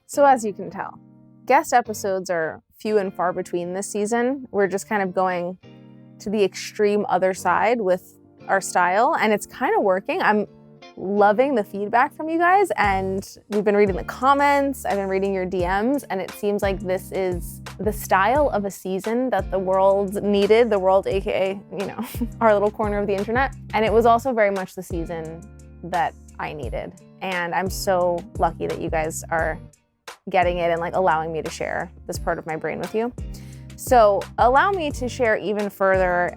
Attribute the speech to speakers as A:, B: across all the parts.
A: So as you can tell, guest episodes are few and far between this season. We're just kind of going to the extreme other side with our style, and it's kind of working. I'm loving the feedback from you guys, and we've been reading the comments, I've been reading your DMs, and it seems like this is the style of a season that the world needed, the world, aka, our little corner of the internet. And it was also very much the season that I needed. And I'm so lucky that you guys are getting it and allowing me to share this part of my brain with you. So allow me to share even further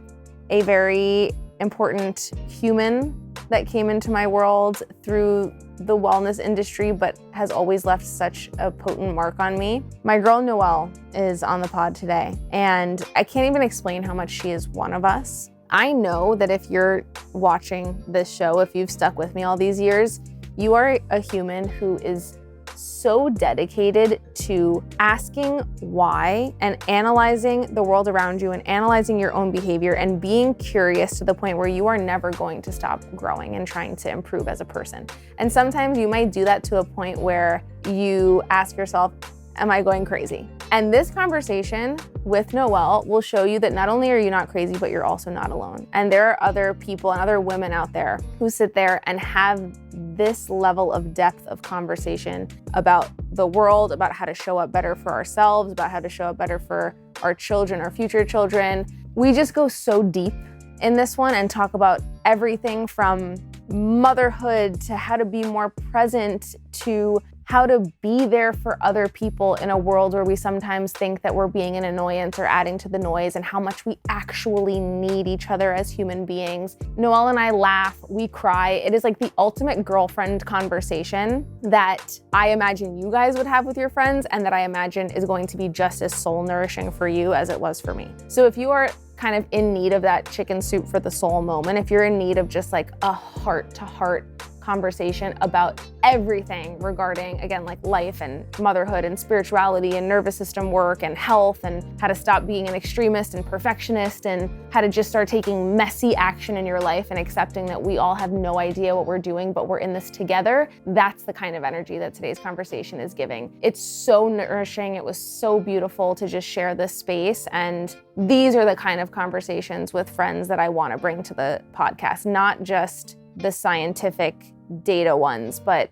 A: a very important human that came into my world through the wellness industry, but has always left such a potent mark on me. My girl Noelle is on the pod today, and I can't even explain how much she is one of us. I know that if you're watching this show, if you've stuck with me all these years, you are a human who is so dedicated to asking why and analyzing the world around you and analyzing your own behavior and being curious to the point where you are never going to stop growing and trying to improve as a person. And sometimes you might do that to a point where you ask yourself, am I going crazy? And this conversation with Noelle will show you that not only are you not crazy, but you're also not alone. And there are other people and other women out there who sit there and have this level of depth of conversation about the world, about how to show up better for ourselves, about how to show up better for our children, our future children. We just go so deep in this one and talk about everything from motherhood to how to be more present to how to be there for other people in a world where we sometimes think that we're being an annoyance or adding to the noise, and how much we actually need each other as human beings. Noelle and I laugh, we cry. It is like the ultimate girlfriend conversation that I imagine you guys would have with your friends, and that I imagine is going to be just as soul nourishing for you as it was for me. So if you are kind of in need of that chicken soup for the soul moment, if you're in need of just a heart-to-heart conversation about everything regarding, again, life and motherhood and spirituality and nervous system work and health and how to stop being an extremist and perfectionist and how to just start taking messy action in your life and accepting that we all have no idea what we're doing, but we're in this together, that's the kind of energy that today's conversation is giving. It's so nourishing. It was so beautiful to just share this space. And these are the kind of conversations with friends that I want to bring to the podcast, not just the scientific data ones, but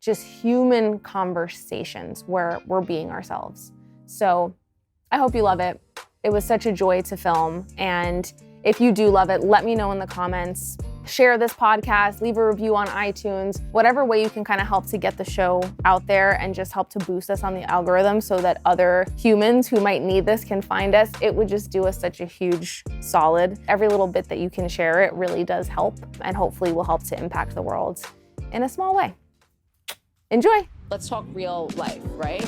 A: just human conversations where we're being ourselves. So I hope you love it. It was such a joy to film. And if you do love it, let me know in the comments. Share this podcast, leave a review on iTunes, whatever way you can kind of help to get the show out there and just help to boost us on the algorithm so that other humans who might need this can find us. It would just do us such a huge solid. Every little bit that you can share, it really does help, and hopefully will help to impact the world in a small way. Enjoy.
B: Let's talk real life, right?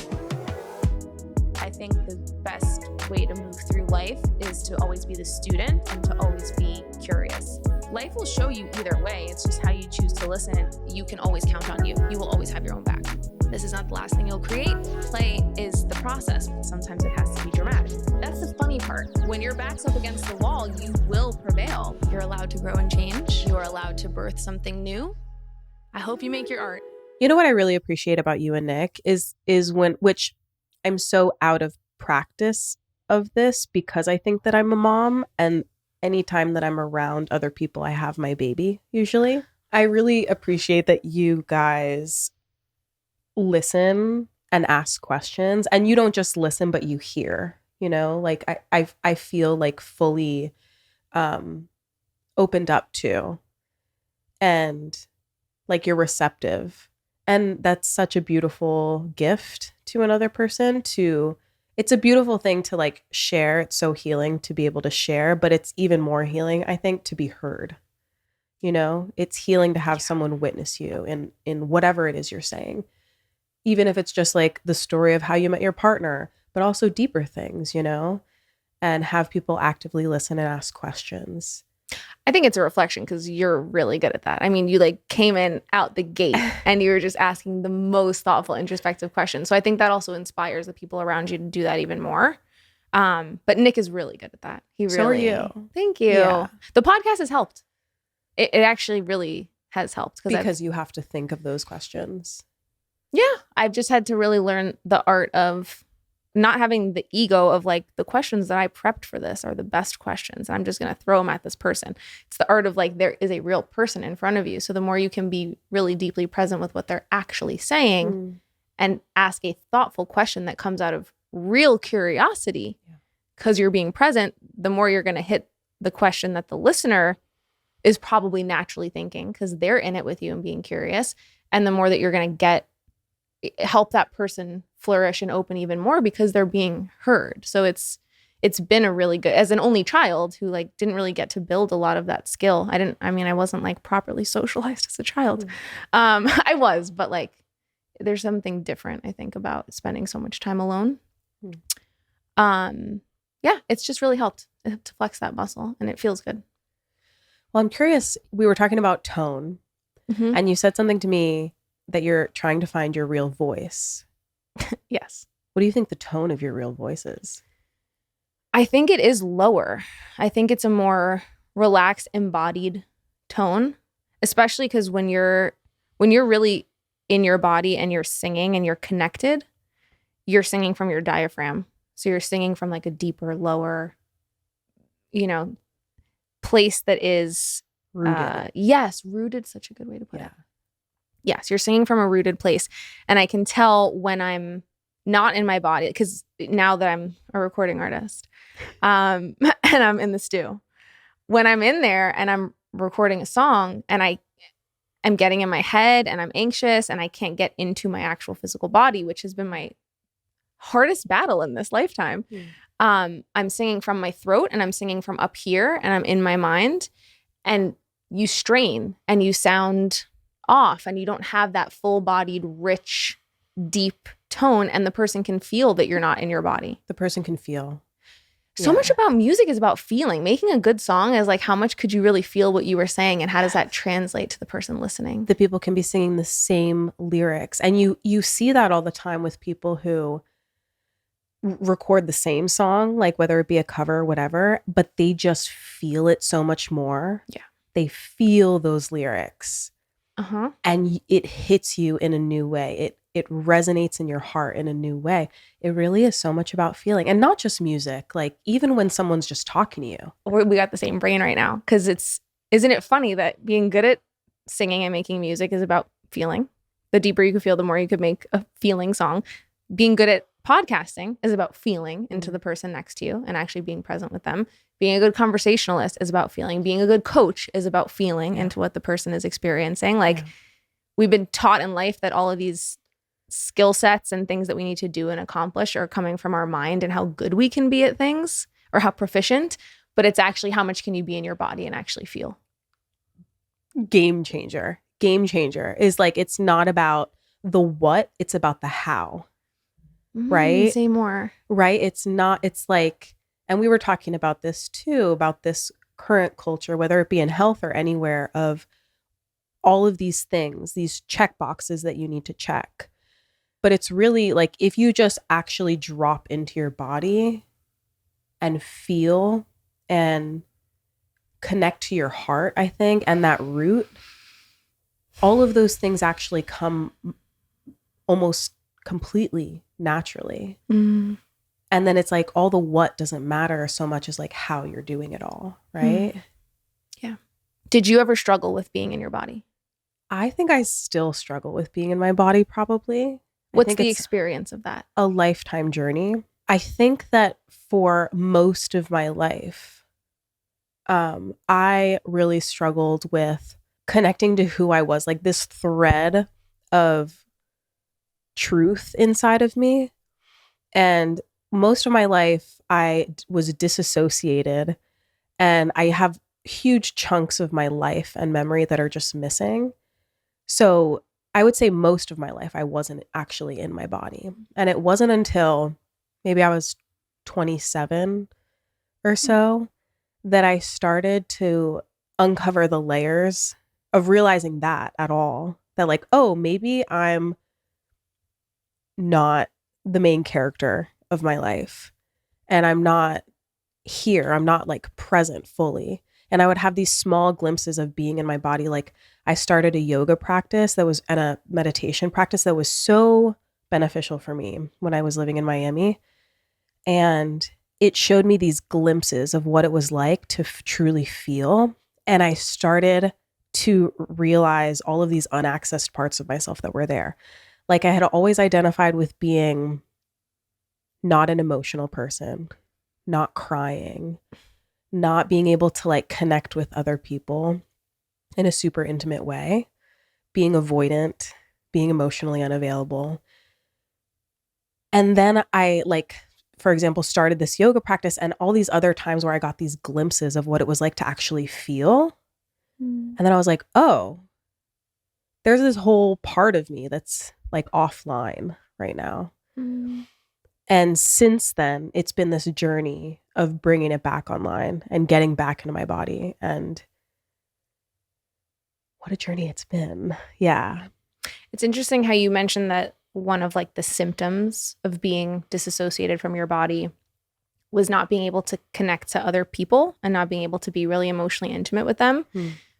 C: I think the best way to move through life is to always be the student and to always be curious. Life will show you either way. It's just how you choose to listen. You can always count on you. You will always have your own back. This is not the last thing you'll create. Play is the process. Sometimes it has to be dramatic. That's the funny part. When your back's up against the wall, you will prevail. You're allowed to grow and change. You're allowed to birth something new. I hope you make your art.
D: You know what I really appreciate about you and Nick is when, which I'm so out of practice of this because I think that I'm a mom, and anytime that I'm around other people, I have my baby usually. I really appreciate that you guys listen and ask questions, and you don't just listen, but you hear, I feel fully opened up to, and you're receptive. And that's such a beautiful gift to another person. It's a beautiful thing to share. It's so healing to be able to share, but it's even more healing, I think, to be heard. It's healing to have someone witness you in whatever it is you're saying, even if it's just the story of how you met your partner, but also deeper things, and have people actively listen and ask questions.
A: I think it's a reflection because you're really good at that. I mean, you came in out the gate and you were just asking the most thoughtful, introspective questions. So I think that also inspires the people around you to do that even more. But Nick is really good at that. He really.
D: So are you.
A: Thank you. Yeah. The podcast has helped. It actually really has helped
D: because you have to think of those questions.
A: Yeah, I've just had to really learn the art of not having the ego of like the questions that I prepped for this are the best questions. I'm just going to throw them at this person. It's the art of like there is a real person in front of you. So the more you can be really deeply present with what they're actually saying and ask a thoughtful question that comes out of real curiosity because you're being present, the more you're going to hit the question that the listener is probably naturally thinking because they're in it with you and being curious. And the more that you're going to help that person flourish and open even more because they're being heard. So it's been a really good, as an only child who like didn't really get to build a lot of that skill. I wasn't like properly socialized as a child. I was, but like there's something different, I think, about spending so much time alone. Yeah, it's just really helped to flex that muscle and it feels good.
D: Well, I'm curious, we were talking about tone and you said something to me that you're trying to find your real voice.
A: Yes.
D: What do you think the tone of your real voice is?
A: I think it is lower. I think it's a more relaxed, embodied tone, especially because when you're really in your body and you're singing and you're connected, you're singing from your diaphragm. So you're singing from like a deeper, lower, place that is
D: Rooted.
A: Yes, rooted. Such a good way to put it. Yes, you're singing from a rooted place. And I can tell when I'm not in my body, because now that I'm a recording artist and I'm in the stew, when I'm in there and I'm recording a song and I'm getting in my head and I'm anxious and I can't get into my actual physical body, which has been my hardest battle in this lifetime. I'm singing from my throat and I'm singing from up here and I'm in my mind, and you strain and you sound off and you don't have that full-bodied, rich, deep tone, and the person can feel that you're not in your body.
D: The person can feel.
A: So much about music is about feeling. Making a good song is like, how much could you really feel what you were saying, and how does that translate to the person listening?
D: The people can be singing the same lyrics, and you see that all the time with people who record the same song, like whether it be a cover or whatever, but they just feel it so much more.
A: Yeah.
D: They feel those lyrics. And it hits you in a new way. It resonates in your heart in a new way. It really is so much about feeling, and not just music. Like even when someone's just talking to you,
A: we got the same brain right now, because isn't it funny that being good at singing and making music is about feeling? The deeper you could feel, the more you could make a feeling song. Being good at podcasting is about feeling into the person next to you and actually being present with them. Being a good conversationalist is about feeling. Being a good coach is about feeling into what the person is experiencing. Like we've been taught in life that all of these skill sets and things that we need to do and accomplish are coming from our mind and how good we can be at things or how proficient, but it's actually how much can you be in your body and actually feel.
D: Game changer is like, it's not about the what, it's about the how. Right?
A: Say more.
D: Right? It's like, and we were talking about this too, about this current culture, whether it be in health or anywhere, of all of these things, these check boxes that you need to check. But it's really like, if you just actually drop into your body and feel and connect to your heart, I think, and that root, all of those things actually come almost completely naturally. And then it's like all the what doesn't matter so much as like how you're doing it all, right?
A: Yeah. Did you ever struggle with being in your body?
D: I think I still struggle with being in my body, probably.
A: What's the experience of that?
D: A lifetime journey. I think that for most of my life, I really struggled with connecting to who I was, like this thread of truth inside of me. And most of my life, I was disassociated, and I have huge chunks of my life and memory that are just missing. So I would say most of my life, I wasn't actually in my body. And it wasn't until maybe I was 27 or so that I started to uncover the layers of realizing that at all. That like, oh, maybe I'm not the main character of my life, and I'm not here. I'm not like present fully. And I would have these small glimpses of being in my body. Like I started a yoga practice and a meditation practice that was so beneficial for me when I was living in Miami. And it showed me these glimpses of what it was like to truly feel. And I started to realize all of these unaccessed parts of myself that were there. Like I had always identified with being not an emotional person, not crying, not being able to like connect with other people in a super intimate way, being avoidant, being emotionally unavailable. And then I like, for example, started this yoga practice and all these other times where I got these glimpses of what it was like to actually feel. And then I was like, oh, there's this whole part of me that's like offline right now. And since then, it's been this journey of bringing it back online and getting back into my body. And what a journey it's been. Yeah.
A: It's interesting how you mentioned that one of like the symptoms of being disassociated from your body was not being able to connect to other people and not being able to be really emotionally intimate with them.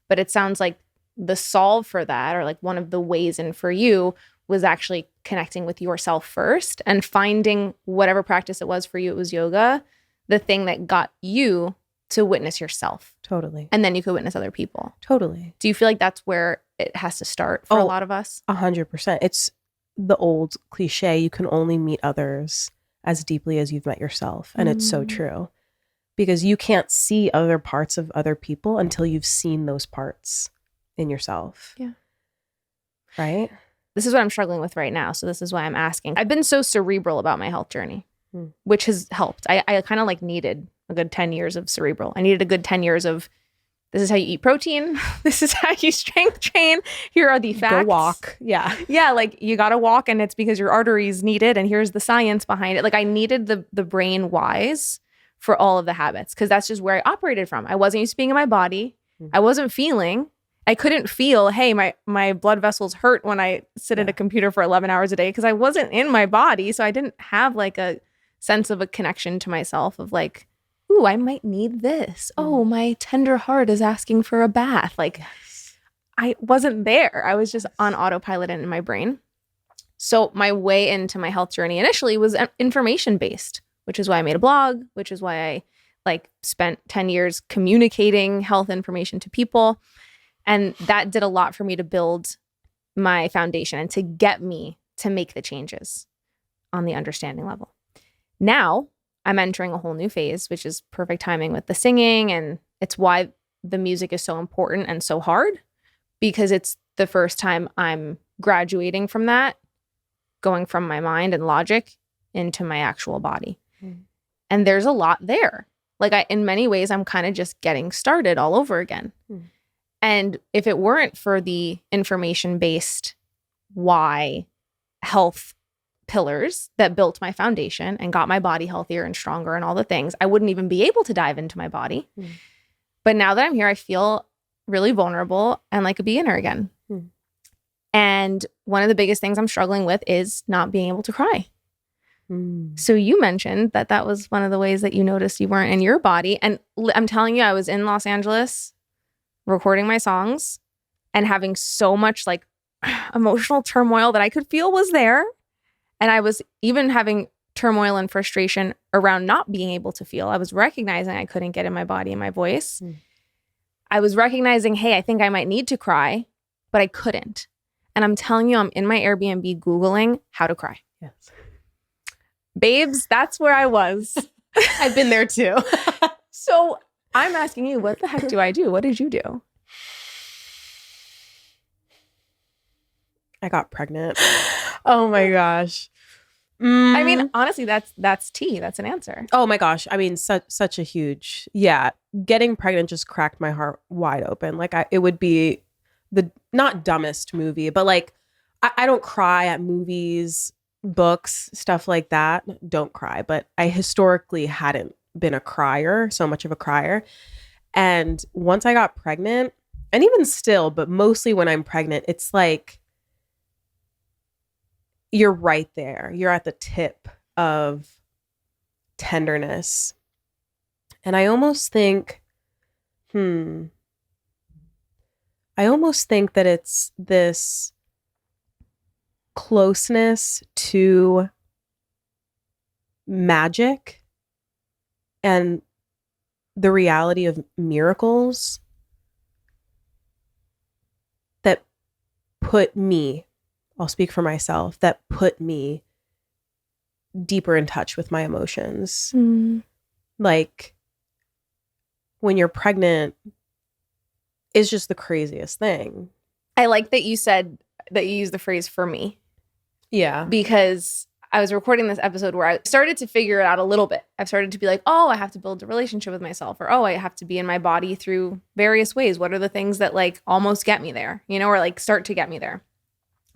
A: But it sounds like the solve for that, or like one of the ways in for you, was actually connecting with yourself first and finding whatever practice it was for you. It was yoga, the thing that got you to witness yourself.
D: Totally.
A: And then you could witness other people.
D: Totally.
A: Do you feel like that's where it has to start for a lot of us?
D: 100%. It's the old cliche, you can only meet others as deeply as you've met yourself. And it's so true. Because you can't see other parts of other people until you've seen those parts in yourself.
A: Yeah.
D: Right?
A: This is what I'm struggling with right now. So this is why I'm asking. I've been so cerebral about my health journey, which has helped. I kind of like needed a good 10 years of cerebral. I needed a good 10 years of, this is how you eat protein. This is how you strength train. Here are the facts.
D: Go walk. Yeah.
A: Yeah. Like you got to walk and it's because your arteries need it. And here's the science behind it. Like I needed the brain wise for all of the habits, because that's just where I operated from. I wasn't used to being in my body. I wasn't feeling. I couldn't feel, hey, my blood vessels hurt when I sit at a computer for 11 hours a day, because I wasn't in my body. So I didn't have like a sense of a connection to myself of like, ooh, I might need this. Oh, my tender heart is asking for a bath. Like I wasn't there. I was just on autopilot and in my brain. So my way into my health journey initially was information based, which is why I made a blog, which is why I like spent 10 years communicating health information to people. And that did a lot for me to build my foundation and to get me to make the changes on the understanding level. Now I'm entering a whole new phase, which is perfect timing with the singing. And it's why the music is so important and so hard, because it's the first time I'm graduating from that, going from my mind and logic into my actual body. And there's a lot there. Like in many ways, I'm kind of just getting started all over again. And if it weren't for the information-based why health pillars that built my foundation and got my body healthier and stronger and all the things, I wouldn't even be able to dive into my body. But now that I'm here, I feel really vulnerable and like a beginner again. And one of the biggest things I'm struggling with is not being able to cry. So you mentioned that was one of the ways that you noticed you weren't in your body. And I'm telling you, I was in Los Angeles recording my songs and having so much like emotional turmoil that I could feel was there. And I was even having turmoil and frustration around not being able to feel. I was recognizing I couldn't get in my body and my voice. I was recognizing, hey, I think I might need to cry, but I couldn't. And I'm telling you, I'm in my Airbnb Googling how to cry.
D: Yes.
A: Babes, that's where I was.
D: I've been there too.
A: So I'm asking you, what the heck do I do? What did you do?
D: I got pregnant. Oh my gosh.
A: I mean, honestly, that's tea. That's an answer.
D: Oh my gosh. I mean, such a huge, getting pregnant just cracked my heart wide open. Like it would be the not dumbest movie, but like I don't cry at movies, books, stuff like that. Don't cry. But I historically hadn't been a crier, so much of a crier. And once I got pregnant, and even still, but mostly when I'm pregnant, it's like you're right there. You're at the tip of tenderness. And I almost think, I almost think that it's this closeness to magic and the reality of miracles that put me, I'll speak for myself, that put me deeper in touch with my emotions. Like when you're pregnant is just the craziest thing.
A: I like that you said that you used the phrase "for me,"
D: Yeah.
A: because I was recording this episode where I started to figure it out a little bit. I've started to be like, oh, I have to build a relationship with myself, or oh, I have to be in my body through various ways. What are the things that like almost get me there, you know, or like start to get me there?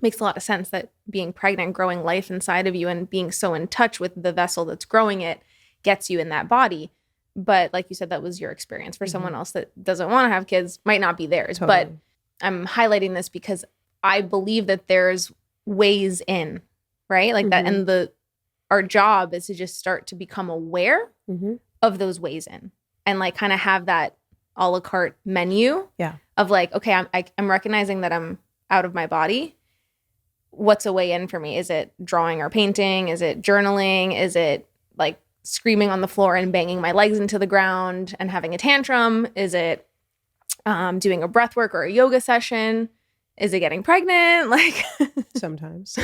A: Makes a lot of sense that being pregnant, growing life inside of you and being so in touch with the vessel that's growing it gets you in that body. But like you said, that was your experience. For someone else that doesn't want to have kids, might not be theirs.
D: Totally.
A: But I'm highlighting this because I believe that there's ways in, right? Like that. And our job is to just start to become aware of those ways in and like kind of have that a la carte menu of like, okay, I'm recognizing that I'm out of my body. What's a way in for me? Is it drawing or painting? Is it journaling? Is it like screaming on the floor and banging my legs into the ground and having a tantrum? Is it doing a breath work or a yoga session? Is it getting pregnant? Like
D: sometimes.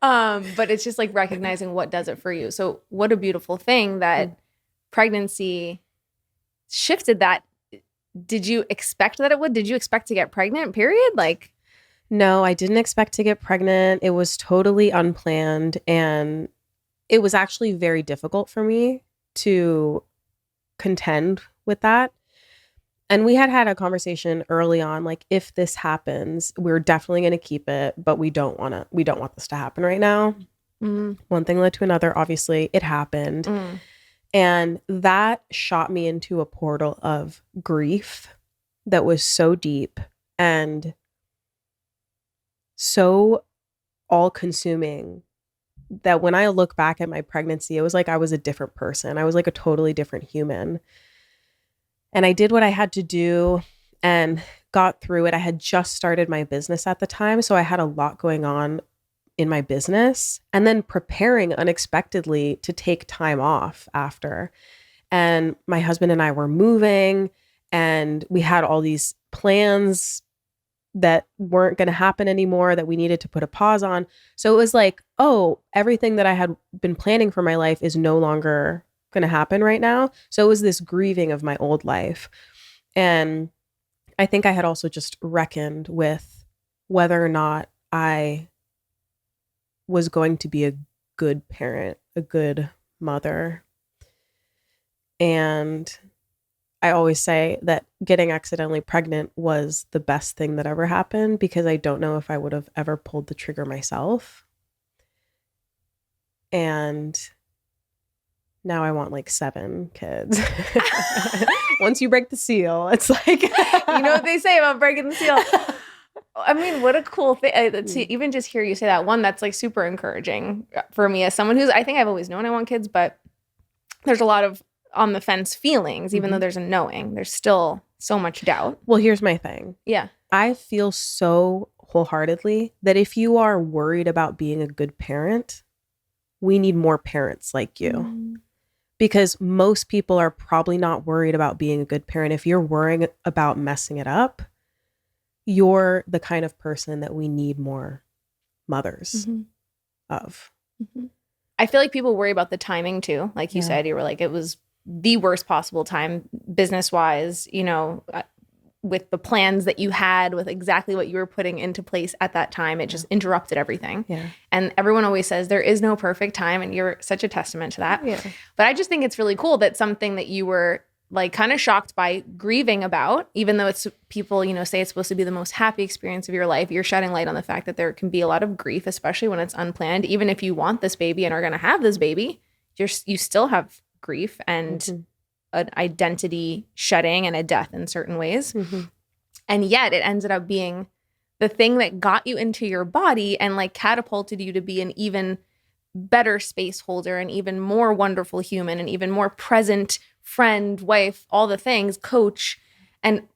A: But it's just like recognizing what does it for you. So what a beautiful thing that pregnancy shifted that. Did you expect that it would? Did you expect to get pregnant, period? Like,
D: no, I didn't expect to get pregnant. It was totally unplanned. And it was actually very difficult for me to contend with that. And we had a conversation early on, like, if this happens, we're definitely going to keep it, but we don't want this to happen right now. One thing led to another. Obviously, it happened. And that shot me into a portal of grief that was so deep and so all-consuming that when I look back at my pregnancy, it was like I was a different person. I was like a totally different human. And I did what I had to do and got through it. I had just started my business at the time, so I had a lot going on in my business, and then preparing unexpectedly to take time off after. And my husband and I were moving, and we had all these plans that weren't going to happen anymore that we needed to put a pause on. So it was like, oh, everything that I had been planning for my life is no longer going to happen right now. So it was this grieving of my old life. And I think I had also just reckoned with whether or not I was going to be a good parent, a good mother. And I always say that getting accidentally pregnant was the best thing that ever happened, because I don't know if I would have ever pulled the trigger myself. And now I want like 7 kids. Once you break the seal, it's like,
A: you know what they say about breaking the seal. I mean, what a cool thing to even just hear you say that. One, that's like super encouraging for me as someone I think I've always known I want kids, but there's a lot of on the fence feelings, even though there's a knowing, there's still so much doubt.
D: Well, here's my thing.
A: Yeah.
D: I feel so wholeheartedly that if you are worried about being a good parent, we need more parents like you. Because most people are probably not worried about being a good parent. If you're worrying about messing it up, you're the kind of person that we need more mothers of.
A: I feel like people worry about the timing too. Like you said, you were like, it was the worst possible time business-wise, you know, with the plans that you had, with exactly what you were putting into place at that time. It just interrupted everything. Yeah. And everyone always says there is no perfect time, and you're such a testament to that. Yeah. But I just think it's really cool that something that you were like kind of shocked by, grieving about, even though it's people, you know, say it's supposed to be the most happy experience of your life, you're shedding light on the fact that there can be a lot of grief, especially when it's unplanned. Even if you want this baby and are going to have this baby, you still have grief and an identity shedding and a death in certain ways. And yet it ended up being the thing that got you into your body and like catapulted you to be an even better space holder, and even more wonderful human, and even more present friend, wife, all the things, coach. And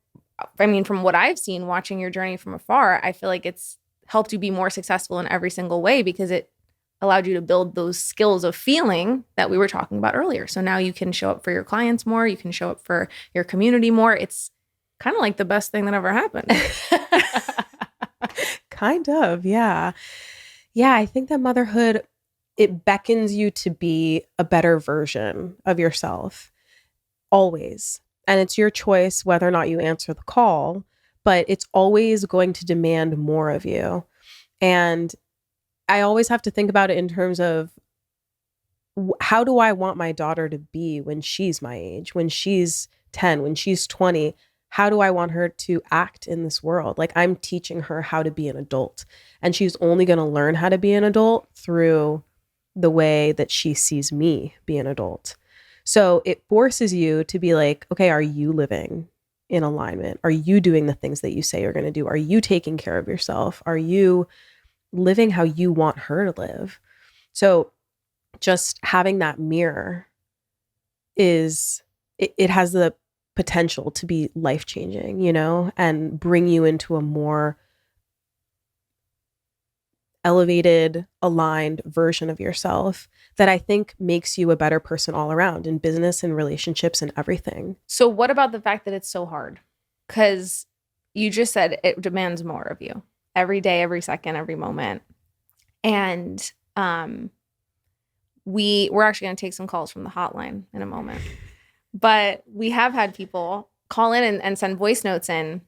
A: I mean, from what I've seen watching your journey from afar, I feel like it's helped you be more successful in every single way because it allowed you to build those skills of feeling that we were talking about earlier. So now you can show up for your clients more, you can show up for your community more. It's kind of like the best thing that ever happened.
D: Kind of, yeah. Yeah, I think that motherhood, it beckons you to be a better version of yourself, always. And it's your choice whether or not you answer the call, but it's always going to demand more of you. And I always have to think about it in terms of how do I want my daughter to be when she's my age, when she's 10, when she's 20? How do I want her to act in this world? Like, I'm teaching her how to be an adult, and she's only going to learn how to be an adult through the way that she sees me be an adult. So it forces you to be like, okay, are you living in alignment? Are you doing the things that you say you're going to do? Are you taking care of yourself? Are you living how you want her to live? So just having that mirror it has the potential to be life-changing, you know, and bring you into a more elevated, aligned version of yourself that I think makes you a better person all around in business and relationships and everything.
A: So what about the fact that it's so hard? Because you just said it demands more of you every day, every second, every moment. And we're actually going to take some calls from the hotline in a moment. But we have had people call in and send voice notes in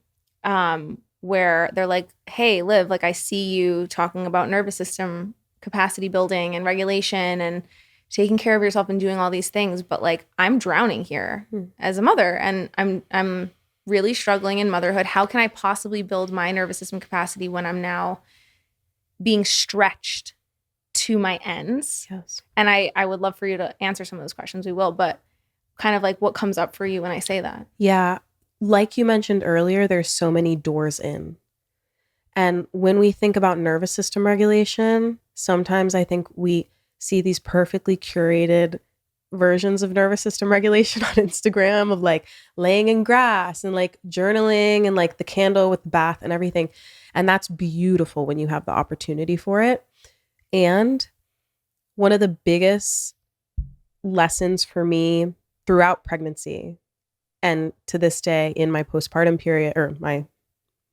A: where they're like, hey, Liv, like, I see you talking about nervous system capacity building and regulation and taking care of yourself and doing all these things. But like, I'm drowning here as a mother, and I'm really struggling in motherhood. How can I possibly build my nervous system capacity when I'm now being stretched to my ends?
D: Yes.
A: And I would love for you to answer some of those questions. We will, but kind of like what comes up for you when I say that?
D: Yeah. Like you mentioned earlier, there's so many doors in. And when we think about nervous system regulation, sometimes I think we see these perfectly curated versions of nervous system regulation on Instagram of like laying in grass and like journaling and like the candle with the bath and everything. And that's beautiful when you have the opportunity for it. And one of the biggest lessons for me throughout pregnancy and to this day in my postpartum period or my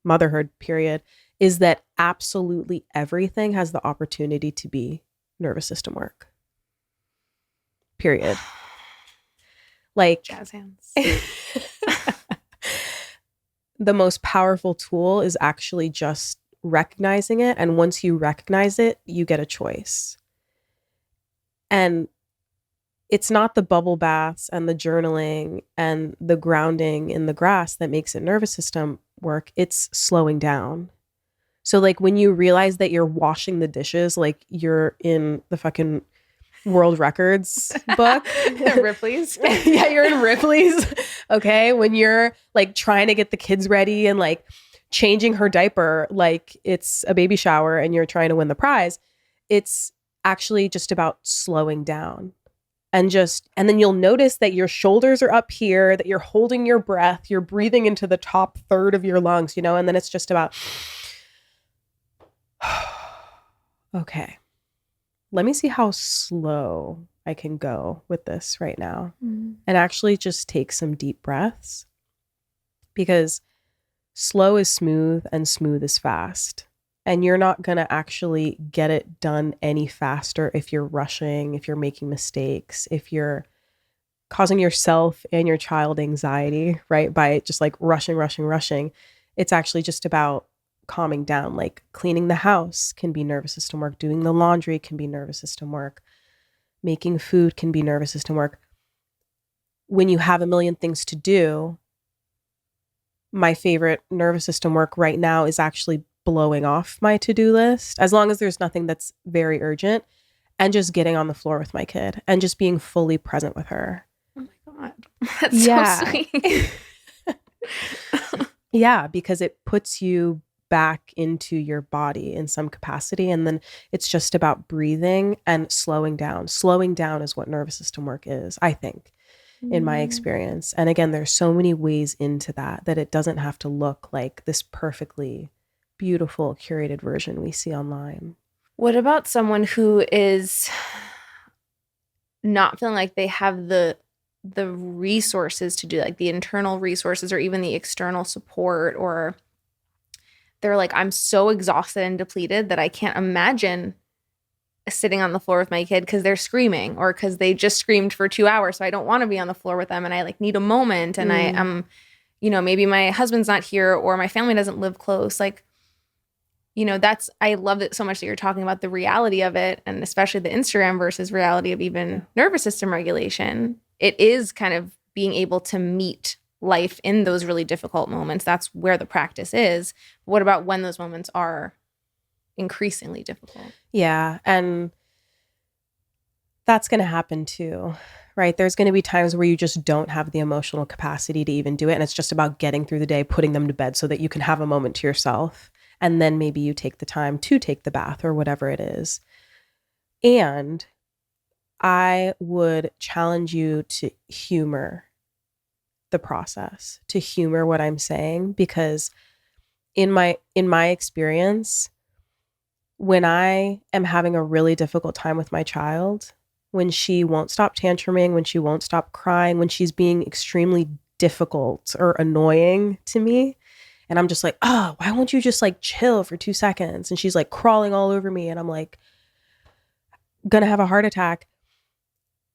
D: motherhood period is that absolutely everything has the opportunity to be nervous system work. Period. Like,
A: Jazz hands.
D: The most powerful tool is actually just recognizing it. And once you recognize it, you get a choice. And it's not the bubble baths and the journaling and the grounding in the grass that makes it nervous system work. It's slowing down. So like when you realize that you're washing the dishes, like you're in the fucking world records book.
A: Ripley's.
D: Yeah, you're in Ripley's. Okay. When you're like trying to get the kids ready and like changing her diaper like it's a baby shower and you're trying to win the prize, it's actually just about slowing down. And then you'll notice that your shoulders are up here, that you're holding your breath, you're breathing into the top third of your lungs, you know, and then it's just about, okay, let me see how slow I can go with this right now. And actually just take some deep breaths, because slow is smooth and smooth is fast. And you're not going to actually get it done any faster if you're rushing, if you're making mistakes, if you're causing yourself and your child anxiety, right? By just like rushing. It's actually just about calming down. Like cleaning the house can be nervous system work. Doing the laundry can be nervous system work. Making food can be nervous system work. When you have a million things to do, my favorite nervous system work right now is actually blowing off my to-do list, as long as there's nothing that's very urgent, and just getting on the floor with my kid and just being fully present with her.
A: Oh my God. That's so sweet.
D: Yeah, because it puts you back into your body in some capacity. And then it's just about breathing and slowing down. Slowing down is what nervous system work is, I think. in my experience. And again, there's so many ways into that it doesn't have to look like this perfectly beautiful curated version we see online.
A: What about someone who is not feeling like they have the resources to do, like the internal resources or even the external support, or they're like, I'm so exhausted and depleted that I can't imagine sitting on the floor with my kid because they're screaming or because they just screamed for 2 hours, so I don't want to be on the floor with them and I like need a moment, and I am, maybe my husband's not here or my family doesn't live close. Like, that's, I love it so much that you're talking about the reality of it, and especially the Instagram versus reality of even nervous system regulation. It is kind of being able to meet life in those really difficult moments. That's where the practice is. But what about when those moments are increasingly difficult?
D: Yeah. And that's going to happen too, right? There's going to be times where you just don't have the emotional capacity to even do it. And it's just about getting through the day, putting them to bed so that you can have a moment to yourself. And then maybe you take the time to take the bath or whatever it is. And I would challenge you to humor the process, to humor what I'm saying, because in my experience, when I am having a really difficult time with my child, when she won't stop tantruming, when she won't stop crying, when she's being extremely difficult or annoying to me, and I'm just like, oh, why won't you just like chill for 2 seconds? And she's like crawling all over me and I'm like gonna have a heart attack.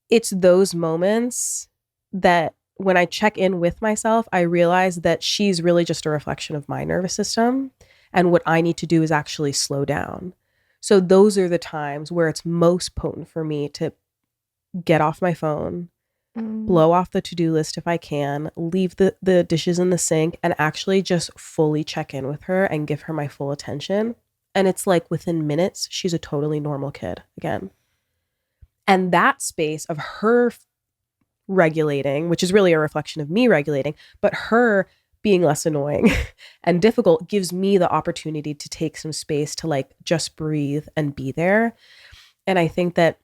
D: It's those moments that when I check in with myself, I realize that she's really just a reflection of my nervous system. And what I need to do is actually slow down. So those are the times where it's most potent for me to get off my phone, blow off the to-do list if I can, leave the dishes in the sink, and actually just fully check in with her and give her my full attention. And it's like within minutes, she's a totally normal kid again. And that space of her regulating, which is really a reflection of me regulating, but her being less annoying and difficult gives me the opportunity to take some space to like just breathe and be there. And I think that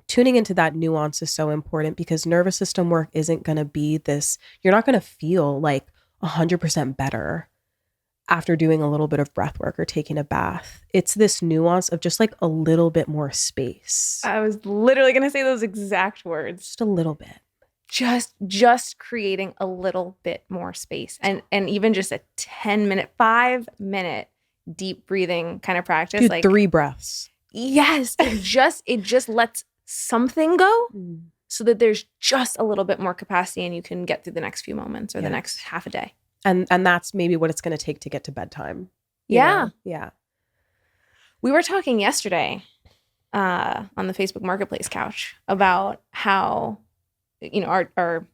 D: tuning into that nuance is so important, because nervous system work isn't going to be this, you're not going to feel like 100% better after doing a little bit of breath work or taking a bath. It's this nuance of just like a little bit more space.
A: I was literally going to say those exact words.
D: Just a little bit.
A: Just creating a little bit more space, and even just a 10-minute, 5-minute deep breathing kind of practice.
D: Dude,
A: like
D: 3 breaths.
A: Yes. It just lets something go so that there's just a little bit more capacity and you can get through the next few moments or the next half a day.
D: And that's maybe what it's going to take to get to bedtime.
A: Yeah.
D: Yeah.
A: We were talking yesterday on the Facebook Marketplace couch about how, our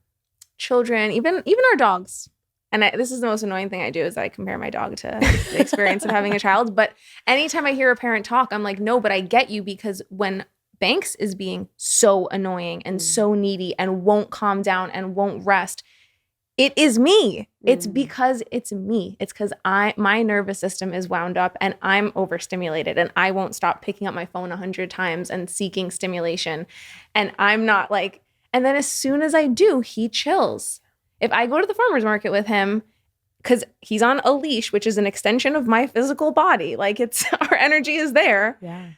A: children, even our dogs. And this is the most annoying thing I do is I compare my dog to the experience of having a child. But anytime I hear a parent talk, I'm like, no, but I get you, because when Banks is being so annoying and so needy and won't calm down and won't rest, it is me. It's because it's me. It's because my nervous system is wound up and I'm overstimulated and I won't stop picking up my phone 100 times and seeking stimulation. And I'm not like, and then as soon as I do, he chills. If I go to the farmer's market with him, because he's on a leash, which is an extension of my physical body, like it's our energy is there.
D: Yeah.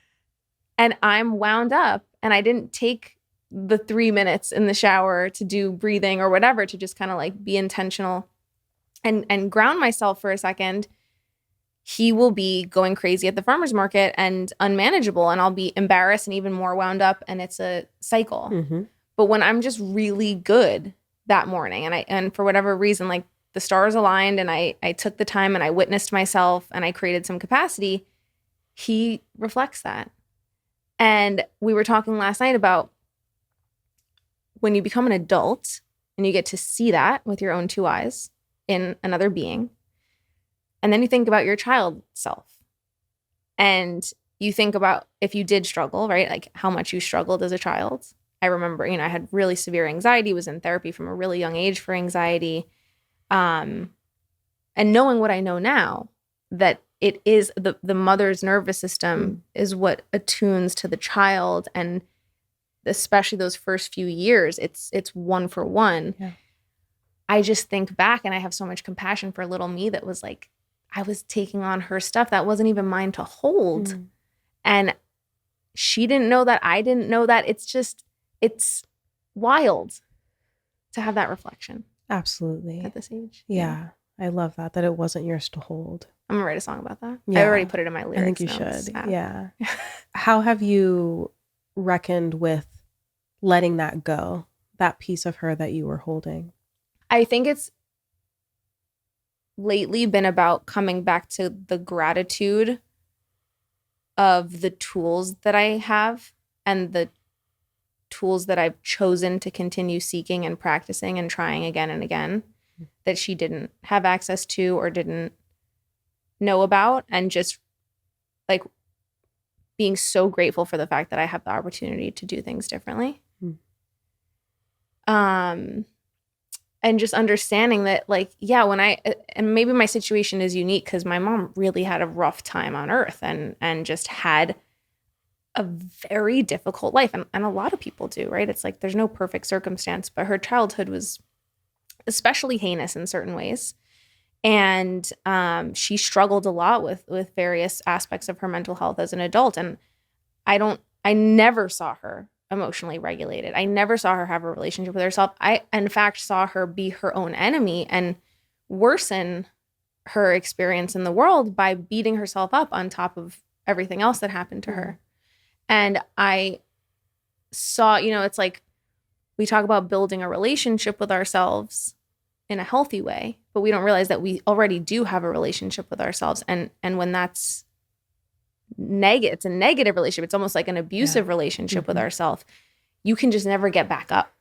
A: And I'm wound up and I didn't take the 3 minutes in the shower to do breathing or whatever, to just kind of like be intentional and ground myself for a second, he will be going crazy at the farmer's market and unmanageable, and I'll be embarrassed and even more wound up, and it's a cycle.
D: Mm-hmm.
A: But when I'm just really good that morning and for whatever reason, like the stars aligned and I took the time and I witnessed myself and I created some capacity, he reflects that. And we were talking last night about when you become an adult and you get to see that with your own 2 eyes in another being. And then you think about your child self. And you think about if you did struggle, right? Like how much you struggled as a child. I remember, I had really severe anxiety, was in therapy from a really young age for anxiety. And knowing what I know now, that it is the mother's nervous system is what attunes to the child and especially those first few years, it's one for one.
D: Yeah.
A: I just think back and I have so much compassion for little me that was like, I was taking on her stuff that wasn't even mine to hold.
D: Mm.
A: And she didn't know that. I didn't know that. It's wild to have that reflection
D: Absolutely.
A: at this age.
D: Yeah. I love that it wasn't yours to hold.
A: I'm gonna write a song about that.
D: Yeah.
A: I already put it in my lyrics.
D: I think you
A: notes.
D: should. Yeah. How have you reckoned with letting that go, that piece of her that you were holding?
A: I think it's lately been about coming back to the gratitude of the tools that I have and the tools that I've chosen to continue seeking and practicing and trying again and again that she didn't have access to or didn't know about, and just like being so grateful for the fact that I have the opportunity to do things differently. And just understanding that, like, yeah, and maybe my situation is unique because my mom really had a rough time on earth and just had a very difficult life. And a lot of people do, right? It's like there's no perfect circumstance, but her childhood was especially heinous in certain ways. And she struggled a lot with various aspects of her mental health as an adult. And I never saw her emotionally regulated. I never saw her have a relationship with herself. I, in fact, saw her be her own enemy and worsen her experience in the world by beating herself up on top of everything else that happened to her. And I saw, it's like we talk about building a relationship with ourselves in a healthy way, but we don't realize that we already do have a relationship with ourselves. And when that's it's a negative relationship. It's almost like an abusive relationship with ourselves. You can just never get back up.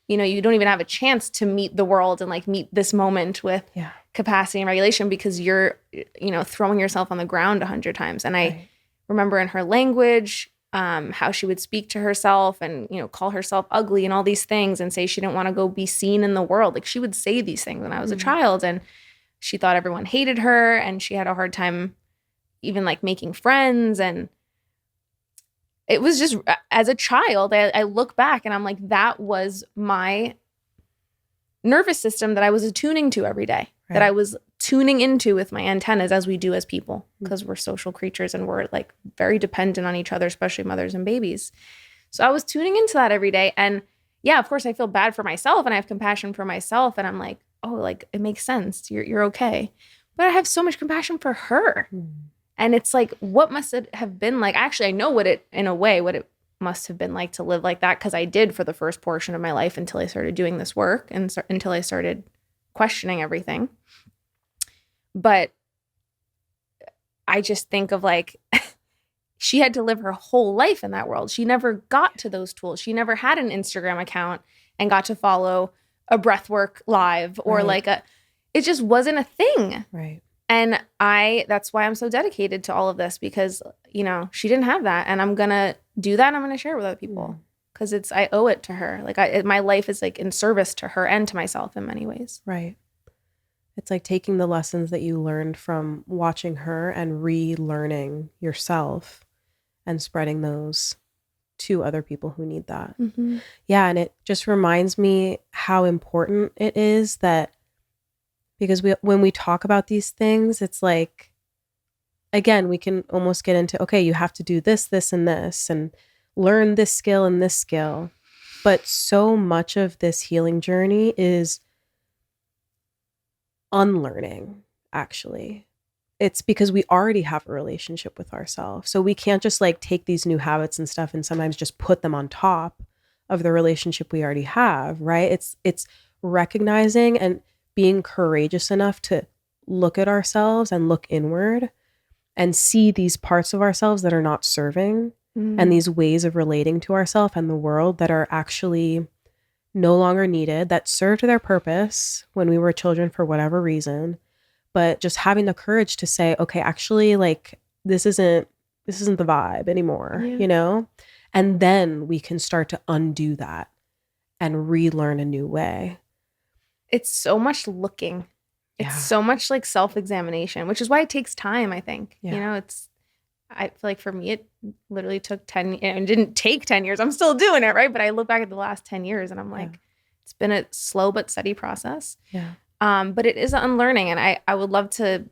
A: You don't even have a chance to meet the world and like meet this moment with capacity and regulation because you're, throwing yourself on the ground 100 times. And I remember in her language, how she would speak to herself and, call herself ugly and all these things and say she didn't want to go be seen in the world. Like she would say these things when I was a child, and she thought everyone hated her and she had a hard time even like making friends. And it was just, as a child, I look back and I'm like, that was my nervous system that I was attuning to every day, that I was tuning into with my antennas, as we do as people, because we're social creatures and we're like very dependent on each other, especially mothers and babies. So I was tuning into that every day. And yeah, of course I feel bad for myself and I have compassion for myself. And I'm like, oh, like it makes sense. You're okay. But I have so much compassion for her. And it's like, what must it have been like? Actually, I know what it must have been like to live like that, because I did for the first portion of my life until I started doing this work and until I started questioning everything. But I just think of like, she had to live her whole life in that world. She never got to those tools. She never had an Instagram account and got to follow a breathwork live or it just wasn't a thing.
D: Right.
A: And that's why I'm so dedicated to all of this, because, she didn't have that, and I'm going to do that. And I'm going to share it with other people because I owe it to her. Like my life is like in service to her and to myself in many ways.
D: Right. It's like taking the lessons that you learned from watching her and relearning yourself and spreading those to other people who need that. Yeah. And it just reminds me how important it is that, because when we talk about these things, it's like, again, we can almost get into, okay, you have to do this, this, and this, and learn this skill and this skill. But so much of this healing journey is unlearning, actually. It's because we already have a relationship with ourselves. So we can't just like take these new habits and stuff and sometimes just put them on top of the relationship we already have, right? It's recognizing and being courageous enough to look at ourselves and look inward and see these parts of ourselves that are not serving and these ways of relating to ourselves and the world that are actually no longer needed, that served their purpose when we were children for whatever reason, but just having the courage to say, okay, actually, like this isn't the vibe anymore, and then we can start to undo that and relearn a new way.
A: It's so much looking. It's so much like self-examination, which is why it takes time, I think. I feel like for me, it literally took 10, and it didn't take 10 years. I'm still doing it, right? But I look back at the last 10 years and I'm like, it's been a slow but steady process.
D: Yeah.
A: But it is unlearning. And I would love to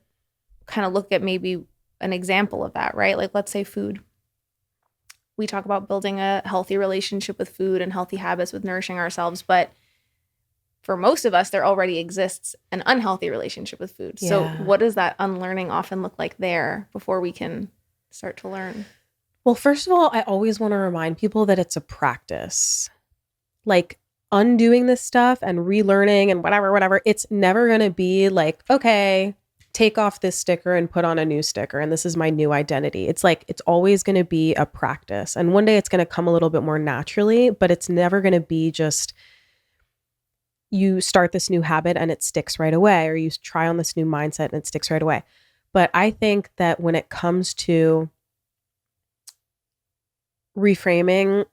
A: kind of look at maybe an example of that, right? Like, let's say food. We talk about building a healthy relationship with food and healthy habits with nourishing ourselves. But for most of us, there already exists an unhealthy relationship with food. So what does that unlearning often look like there before we can start to learn?
D: Well, first of all, I always want to remind people that it's a practice. Like undoing this stuff and relearning and whatever, it's never going to be like, okay, take off this sticker and put on a new sticker and this is my new identity. It's like, it's always going to be a practice. And one day it's going to come a little bit more naturally, but it's never going to be just you start this new habit and it sticks right away, or you try on this new mindset and it sticks right away. But I think that when it comes to reframing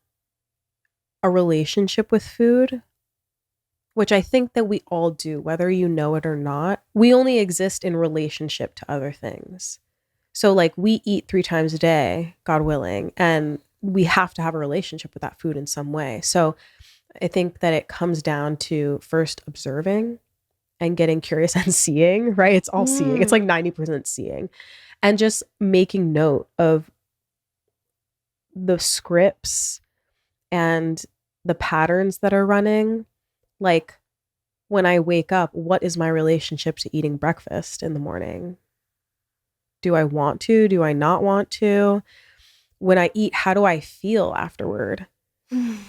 D: a relationship with food, which I think that we all do, whether you know it or not, we only exist in relationship to other things. So like we eat 3 times a day, God willing, and we have to have a relationship with that food in some way. So I think that it comes down to first observing and getting curious and seeing, right? It's all seeing. It's like 90% seeing. And just making note of the scripts and the patterns that are running. Like when I wake up, what is my relationship to eating breakfast in the morning? Do I want to? Do I not want to? When I eat, how do I feel afterward?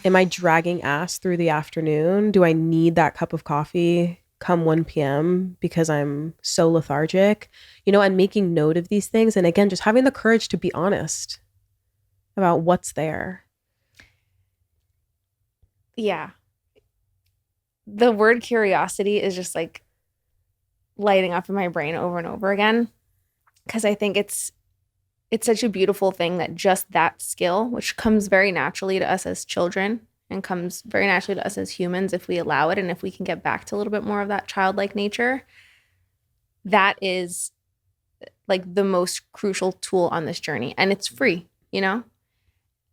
D: Am I dragging ass through the afternoon? Do I need that cup of coffee come 1 p.m. because I'm so lethargic? You know, and making note of these things. And again, just having the courage to be honest about what's there.
A: Yeah. The word curiosity is just like lighting up in my brain over and over again. Because I think it's such a beautiful thing that just that skill, which comes very naturally to us as children and comes very naturally to us as humans if we allow it, and if we can get back to a little bit more of that childlike nature, that is like the most crucial tool on this journey. And it's free, you know?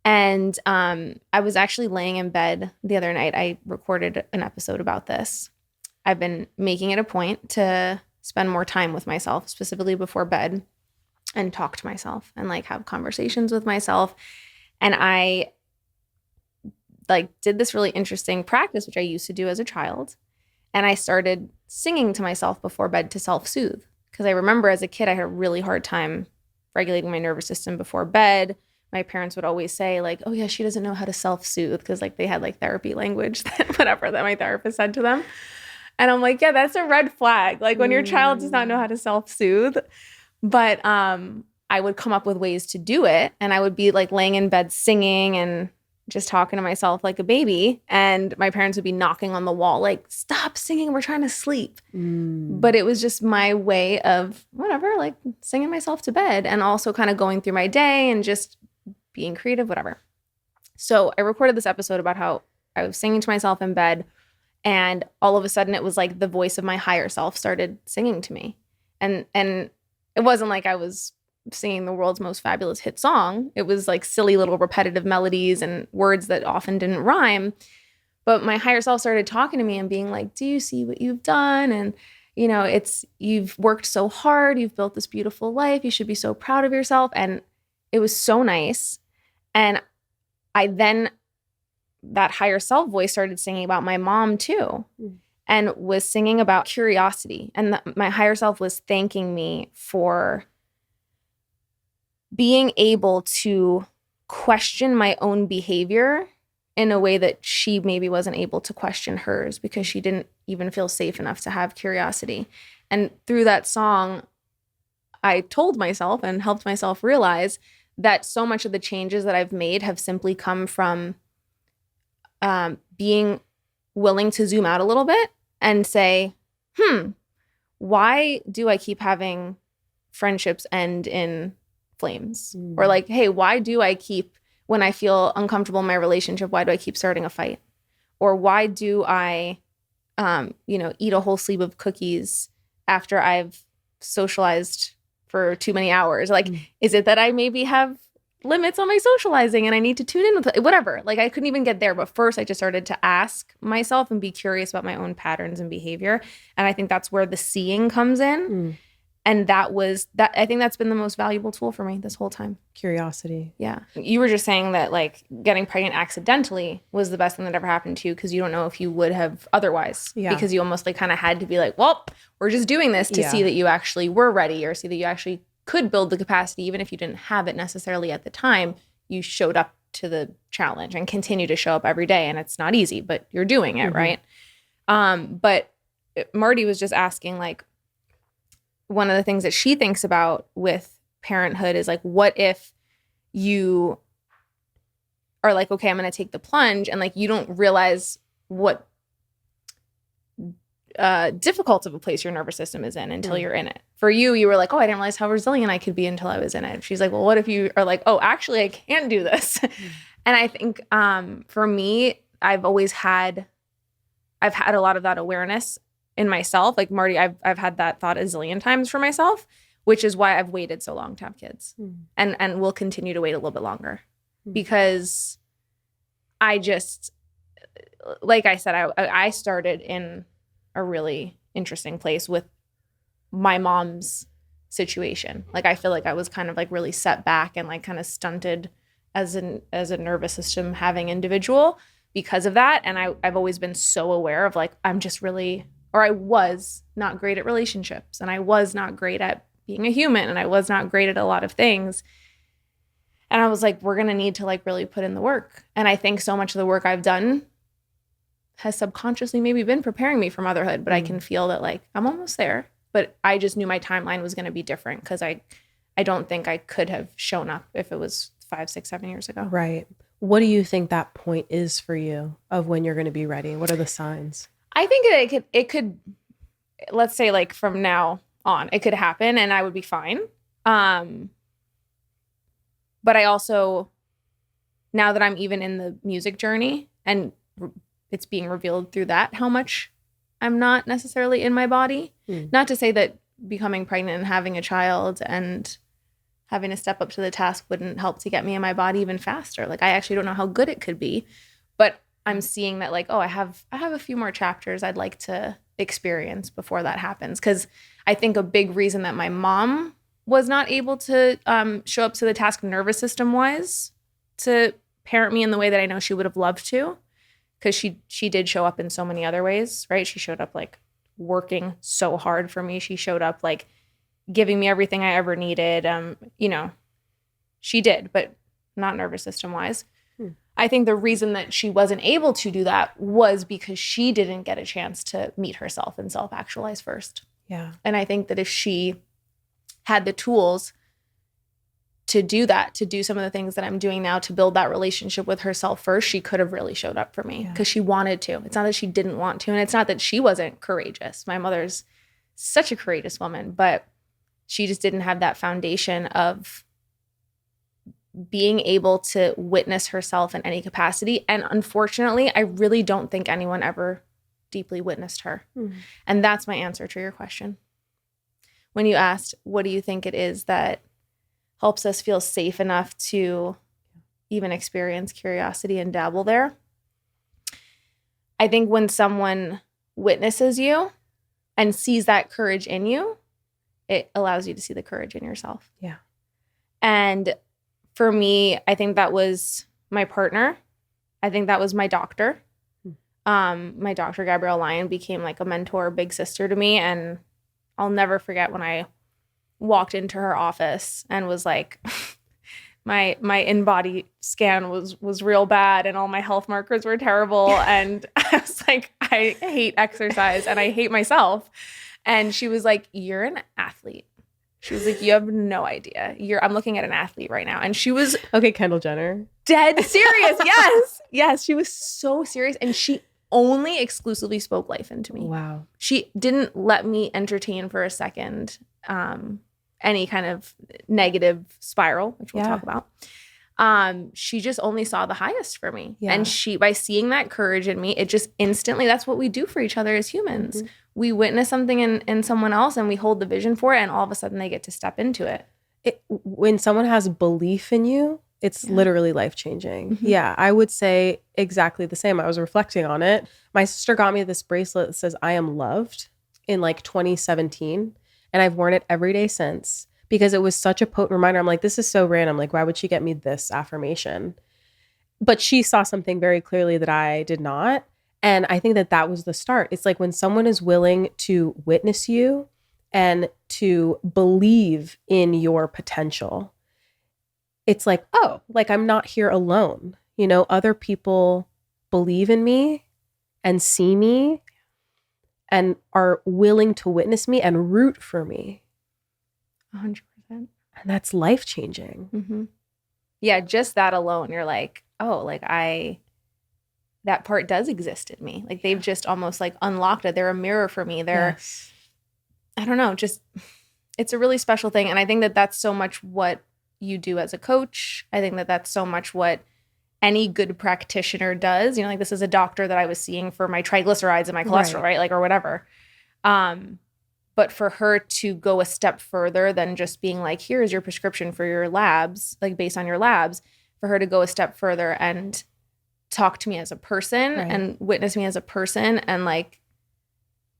A: And I was actually laying in bed the other night. I recorded an episode about this. I've been making it a point to spend more time with myself, specifically before bed, and talk to myself and like have conversations with myself. And I like did this really interesting practice, which I used to do as a child. And I started singing to myself before bed to self-soothe. Because I remember as a kid, I had a really hard time regulating my nervous system before bed. My parents would always say like, oh yeah, she doesn't know how to self-soothe, because like they had like therapy language that whatever that my therapist said to them. And I'm like, yeah, that's a red flag. Like when your child does not know how to self-soothe. But I would come up with ways to do it. And I would be like laying in bed singing and just talking to myself like a baby. And my parents would be knocking on the wall like, stop singing, we're trying to sleep. But it was just my way of whatever, like singing myself to bed and also kind of going through my day and just being creative, whatever. So I recorded this episode about how I was singing to myself in bed. And all of a sudden it was like the voice of my higher self started singing to me. And it wasn't like I was singing the world's most fabulous hit song. It was like silly little repetitive melodies and words that often didn't rhyme. But my higher self started talking to me and being like, do you see what you've done? And, you know, you've worked so hard. You've built this beautiful life. You should be so proud of yourself. And it was so nice. And that higher self voice started singing about my mom too. And was singing about curiosity. And my higher self was thanking me for being able to question my own behavior in a way that she maybe wasn't able to question hers, because she didn't even feel safe enough to have curiosity. And through that song, I told myself and helped myself realize that so much of the changes that I've made have simply come from being willing to zoom out a little bit and say, why do I keep having friendships end in flames? Or like, hey, why do I keep, when I feel uncomfortable in my relationship, why do I keep starting a fight? Or why do I, eat a whole sleeve of cookies after I've socialized for too many hours? Like, is it that I maybe have limits on my socializing and I need to tune in with whatever? Like, I couldn't even get there. But first I just started to ask myself and be curious about my own patterns and behavior. And I think that's where the seeing comes in. And I think that's been the most valuable tool for me this whole time.
D: Curiosity.
A: Yeah. You were just saying that like getting pregnant accidentally was the best thing that ever happened to you because you don't know if you would have otherwise.
D: Yeah.
A: Because you almost like kind of had to be like, well, we're just doing this to see that you actually were ready or see that you actually could build the capacity. Even if you didn't have it necessarily at the time, you showed up to the challenge and continue to show up every day. And it's not easy, but you're doing it, right? But Marty was just asking like, one of the things that she thinks about with parenthood is like, what if you are like, okay, I'm going to take the plunge, and like you don't realize what difficult of a place your nervous system is in until you're in it. For you, you were like, oh, I didn't realize how resilient I could be until I was in it. She's like, well, what if you are like, oh, actually, I can do this? And I think for me, I've had a lot of that awareness in myself. Like Marty, I've had that thought a zillion times for myself, which is why I've waited so long to have kids and will continue to wait a little bit longer because I just, like I said, I started in a really interesting place with my mom's situation. Like I feel like I was kind of like really set back and like kind of stunted as a nervous system having individual because of that. And I've always been so aware of like, I was not great at relationships and I was not great at being a human and I was not great at a lot of things. And I was like, we're going to need to like really put in the work. And I think so much of the work I've done has subconsciously maybe been preparing me for motherhood, but I can feel that like I'm almost there, but I just knew my timeline was going to be different because I don't think I could have shown up if it was 5, 6, 7 years ago.
D: Right. What do you think that point is for you of when you're going to be ready? What are the signs?
A: I think it could, let's say like from now on, it could happen and I would be fine. But I also, now that I'm even in the music journey and it's being revealed through that, how much I'm not necessarily in my body. Not to say that becoming pregnant and having a child and having to step up to the task wouldn't help to get me in my body even faster. Like I actually don't know how good it could be, but I'm seeing that like, oh, I have a few more chapters I'd like to experience before that happens. Because I think a big reason that my mom was not able to show up to the task nervous system wise to parent me in the way that I know she would have loved to, because she did show up in so many other ways, right? She showed up like working so hard for me. She showed up like giving me everything I ever needed. She did, but not nervous system wise. I think the reason that she wasn't able to do that was because she didn't get a chance to meet herself and self-actualize first.
D: Yeah.
A: And I think that if she had the tools to do that, to do some of the things that I'm doing now to build that relationship with herself first, she could have really showed up for me because she wanted to. It's not that she didn't want to. And it's not that she wasn't courageous. My mother's such a courageous woman, but she just didn't have that foundation of being able to witness herself in any capacity. And unfortunately, I really don't think anyone ever deeply witnessed her. And that's my answer to your question. When you asked, what do you think it is that helps us feel safe enough to even experience curiosity and dabble there? I think when someone witnesses you and sees that courage in you, it allows you to see the courage in yourself.
D: Yeah.
A: And for me, I think that was my partner. I think that was my doctor. My doctor, Gabrielle Lyon, became like a mentor, big sister to me. And I'll never forget when I walked into her office and was like, my in-body scan was real bad and all my health markers were terrible. And I was like, I hate exercise and I hate myself. And she was like, you're an athlete. She was like, you have no idea. I'm looking at an athlete right now. And she was
D: Okay, Kendall Jenner.
A: dead serious. Yes. Yes. She was so serious. And she only exclusively spoke life into me.
D: Wow.
A: She didn't let me entertain for a second any kind of negative spiral, which we'll talk about. She just only saw the highest for me. Yeah. And by seeing that courage in me, it just instantly, that's what we do for each other as humans. we witness something in someone else and we hold the vision for it, and all of a sudden they get to step into it.
D: When someone has belief in you, it's literally life-changing.
A: Mm-hmm.
D: Yeah, I would say exactly the same. I was reflecting on it. My sister got me this bracelet that says I am loved in like 2017, and I've worn it every day since because it was such a potent reminder. I'm like, this is so random. Like, why would she get me this affirmation? But she saw something very clearly that I did not. And I think that that was the start. It's like when someone is willing to witness you and to believe in your potential, it's like, oh, like I'm not here alone. You know, other people believe in me and see me and are willing to witness me and root for me.
A: 100%.
D: And that's life-changing.
A: Mm-hmm. Yeah, just that alone, you're like, oh, like that part does exist in me. Like they've just almost like unlocked it. They're a mirror for me. They're, I don't know, just, it's a really special thing. And I think that that's so much what you do as a coach. I think that that's so much what any good practitioner does. You know, like this is a doctor that I was seeing for my triglycerides and my cholesterol, right? Like, or whatever. But for her to go a step further than just being like, here's your prescription for your labs, like based on your labs, for her to go a step further and talk to me as a person and witness me as a person and like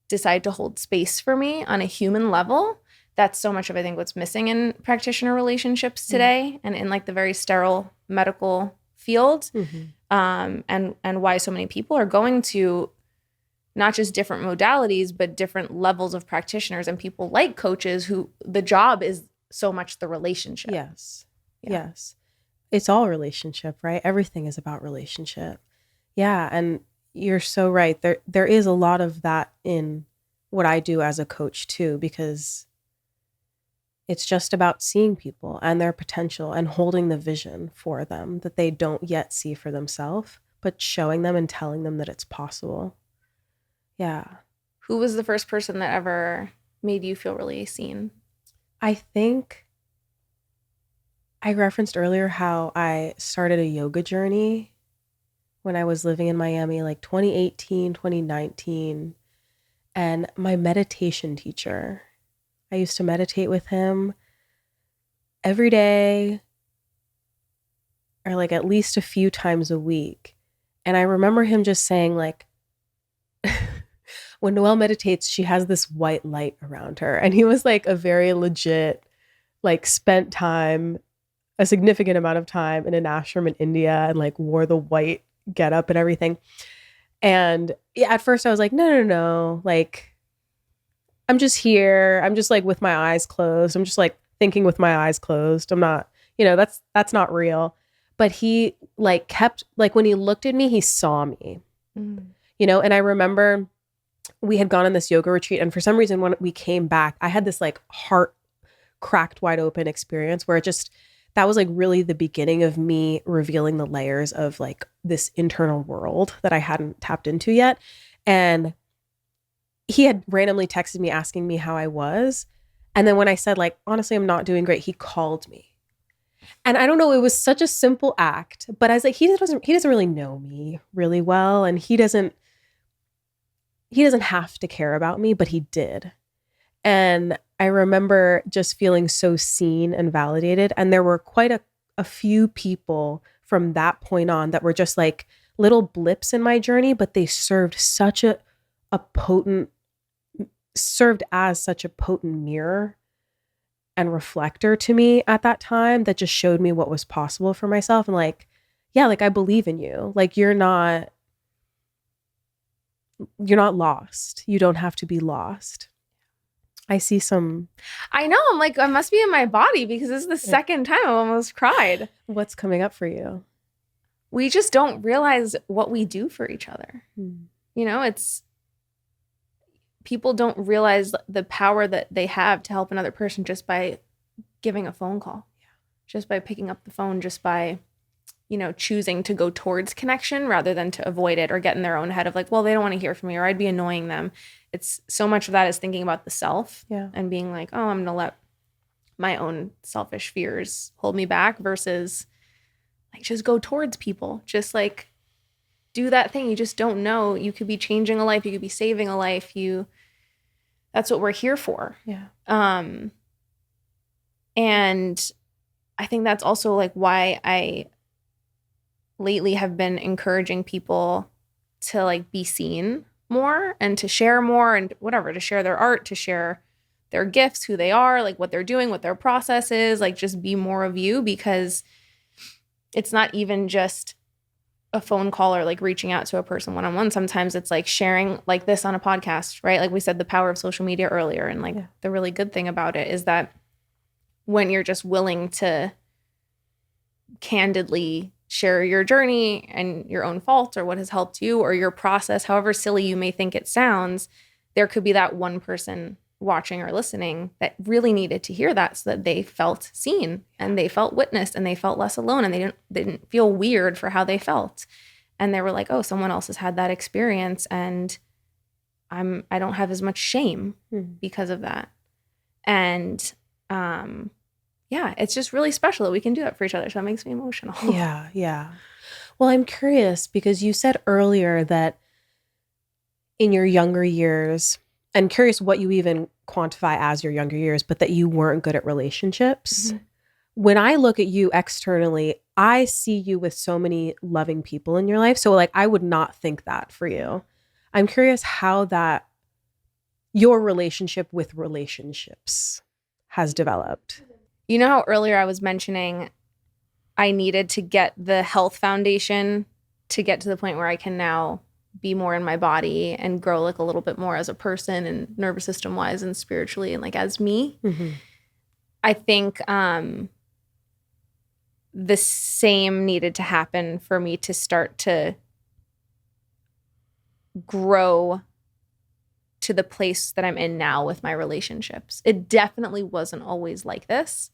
A: decide to hold space for me on a human level. That's so much of, I think, what's missing in practitioner relationships today and in like the very sterile medical field. And why so many people are going to not just different modalities, but different levels of practitioners and people like coaches who the job is so much the relationship.
D: Yes. It's all relationship, right? Everything is about relationship. Yeah. And you're so right. There is a lot of that in what I do as a coach too, because it's just about seeing people and their potential and holding the vision for them that they don't yet see for themselves, but showing them and telling them that it's possible. Yeah.
A: Who was the first person that ever made you feel really seen?
D: I think I referenced earlier how I started a yoga journey when I was living in Miami, like 2018, 2019. And my meditation teacher, I used to meditate with him every day or like at least a few times a week. And I remember him just saying like, when Noelle meditates, she has this white light around her. And he was like a very legit, like spent time, a significant amount of time in an ashram in India and like wore the white getup and everything. And yeah, at first I was like, no. Like, I'm just here. I'm just like with my eyes closed. I'm just like thinking with my eyes closed. I'm not, you know, that's not real. But he like kept, like when he looked at me, he saw me, you know? And I remember we had gone on this yoga retreat, and for some reason when we came back, I had this like heart cracked wide open experience where that was like really the beginning of me revealing the layers of like this internal world that I hadn't tapped into yet. And he had randomly texted me asking me how I was. And then when I said like, honestly, I'm not doing great, he called me. And I don't know, it was such a simple act, but I was like, he doesn't really know me really well. And he doesn't have to care about me, but he did. And I remember just feeling so seen and validated. And there were quite a few people from that point on that were just like little blips in my journey, but they served as such a potent mirror and reflector to me at that time that just showed me what was possible for myself. And like, yeah, like I believe in you. Like you're not lost. You don't have to be lost. I see some.
A: I know. I'm like, I must be in my body because this is the second time I've almost cried.
D: What's coming up for you?
A: We just don't realize what we do for each other. You know, people don't realize the power that they have to help another person just by giving a phone call, just by picking up the phone, just by, you know, choosing to go towards connection rather than to avoid it or get in their own head of like, well, they don't want to hear from me or I'd be annoying them. It's so much of that is thinking about the self and being like, oh, I'm going to let my own selfish fears hold me back versus like just go towards people. Just like do that thing. You just don't know. You could be changing a life. You could be saving a life. You that's what we're here for.
D: Yeah.
A: And I think that's also like why I lately have been encouraging people to like be seen more and to share more and whatever, to share their art, to share their gifts, who they are, like what they're doing, what their process is, like just be more of you, because it's not even just a phone call or like reaching out to a person one-on-one. Sometimes it's like sharing like this on a podcast, right? Like we said, the power of social media earlier. And like the really good thing about it is that when you're just willing to candidly share your journey and your own faults or what has helped you or your process, however silly you may think it sounds, there could be that one person watching or listening that really needed to hear that so that they felt seen and they felt witnessed and they felt less alone and they didn't feel weird for how they felt. And they were like, oh, someone else has had that experience and I don't have as much shame because of that. And yeah, it's just really special that we can do that for each other. So that makes me emotional.
D: Yeah, yeah. Well, I'm curious because you said earlier that in your younger years, and curious what you even quantify as your younger years, but that you weren't good at relationships. Mm-hmm. When I look at you externally, I see you with so many loving people in your life. So like, I would not think that for you. I'm curious how that your relationship with relationships has developed.
A: You know how earlier I was mentioning I needed to get the health foundation to get to the point where I can now be more in my body and grow like a little bit more as a person and nervous system wise and spiritually and like as me. Mm-hmm. I think the same needed to happen for me to start to grow to the place that I'm in now with my relationships. It definitely wasn't always like this.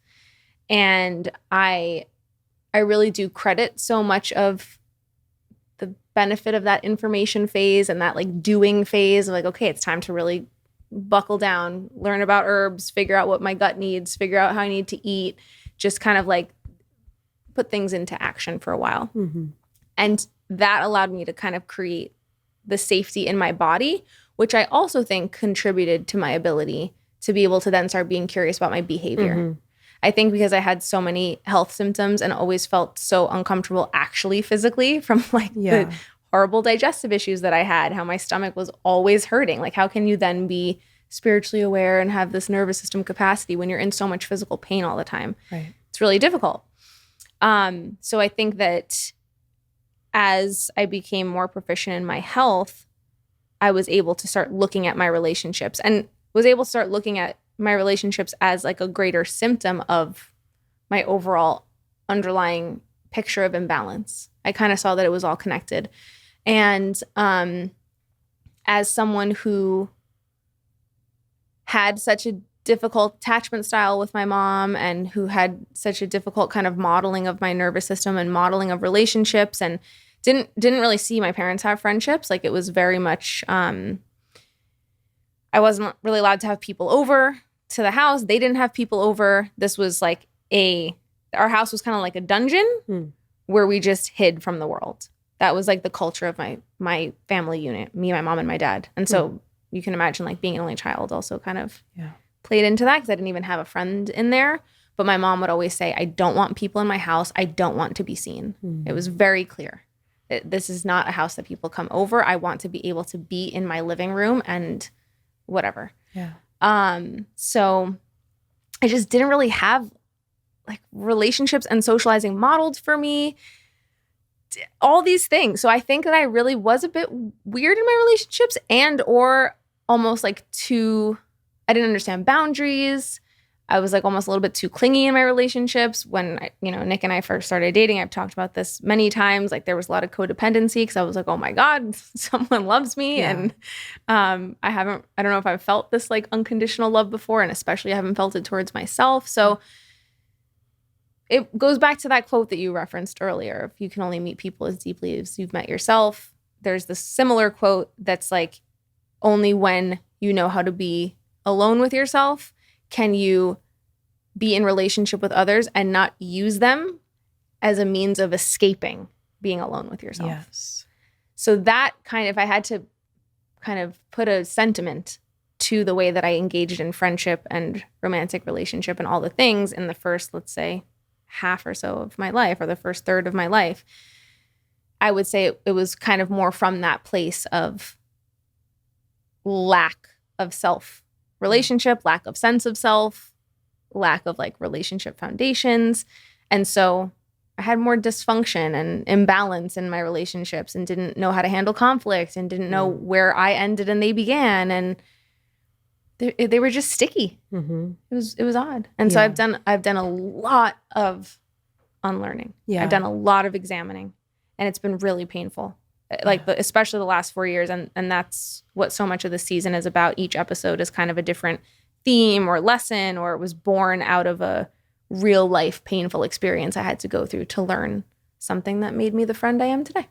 A: And I really do credit so much of the benefit of that information phase and that like doing phase of like, okay, it's time to really buckle down, learn about herbs, figure out what my gut needs, figure out how I need to eat, just kind of like put things into action for a while. Mm-hmm. And that allowed me to kind of create the safety in my body, which I also think contributed to my ability to be able to then start being curious about my behavior. Mm-hmm. I think because I had so many health symptoms and always felt so uncomfortable actually physically from like the horrible digestive issues that I had, how my stomach was always hurting. Like how can you then be spiritually aware and have this nervous system capacity when you're in so much physical pain all the time? Right. It's really difficult. So I think that as I became more proficient in my health, I was able to start looking at my relationships and was able to start looking at my relationships as like a greater symptom of my overall underlying picture of imbalance. I kind of saw that it was all connected. And as someone who had such a difficult attachment style with my mom and who had such a difficult kind of modeling of my nervous system and modeling of relationships and didn't really see my parents have friendships. Like it was very much, I wasn't really allowed to have people over to the house. They didn't have people over. This was like our house was kind of like a dungeon where we just hid from the world. That was like the culture of my family unit, me, my mom, and my dad. And so you can imagine like being an only child also kind of played into that because I didn't even have a friend in there. But my mom would always say, I don't want people in my house. I don't want to be seen. It was very clear. This is not a house that people come over. I want to be able to be in my living room and whatever. Yeah. So I just didn't really have like relationships and socializing modeled for me, all these things. So I think that I really was a bit weird in my relationships and or almost like I didn't understand boundaries. I was like almost a little bit too clingy in my relationships. When Nick and I first started dating, I've talked about this many times. Like there was a lot of codependency because I was like, oh my God, someone loves me. Yeah. And I don't know if I've felt this like unconditional love before. And especially I haven't felt it towards myself. So it goes back to that quote that you referenced earlier. If you can only meet people as deeply as you've met yourself. There's this similar quote that's like, only when you know how to be alone with yourself can you be in relationship with others and not use them as a means of escaping being alone with yourself. Yes. So that kind of, I had to kind of put a sentiment to the way that I engaged in friendship and romantic relationship and all the things in the first, let's say, half or so of my life, or the first third of my life, I would say it was kind of more from that place of lack of self relationship, lack of sense of self, lack of like relationship foundations. And so I had more dysfunction and imbalance in my relationships and didn't know how to handle conflict and didn't know where I ended and they began. And they were just sticky.
D: Mm-hmm.
A: It was odd. And so I've done a lot of unlearning.
D: Yeah.
A: I've done a lot of examining, and it's been really painful. Like especially the last 4 years, and that's what so much of the season is about. Each episode is kind of a different theme or lesson, or it was born out of a real life painful experience I had to go through to learn something that made me the friend I am today.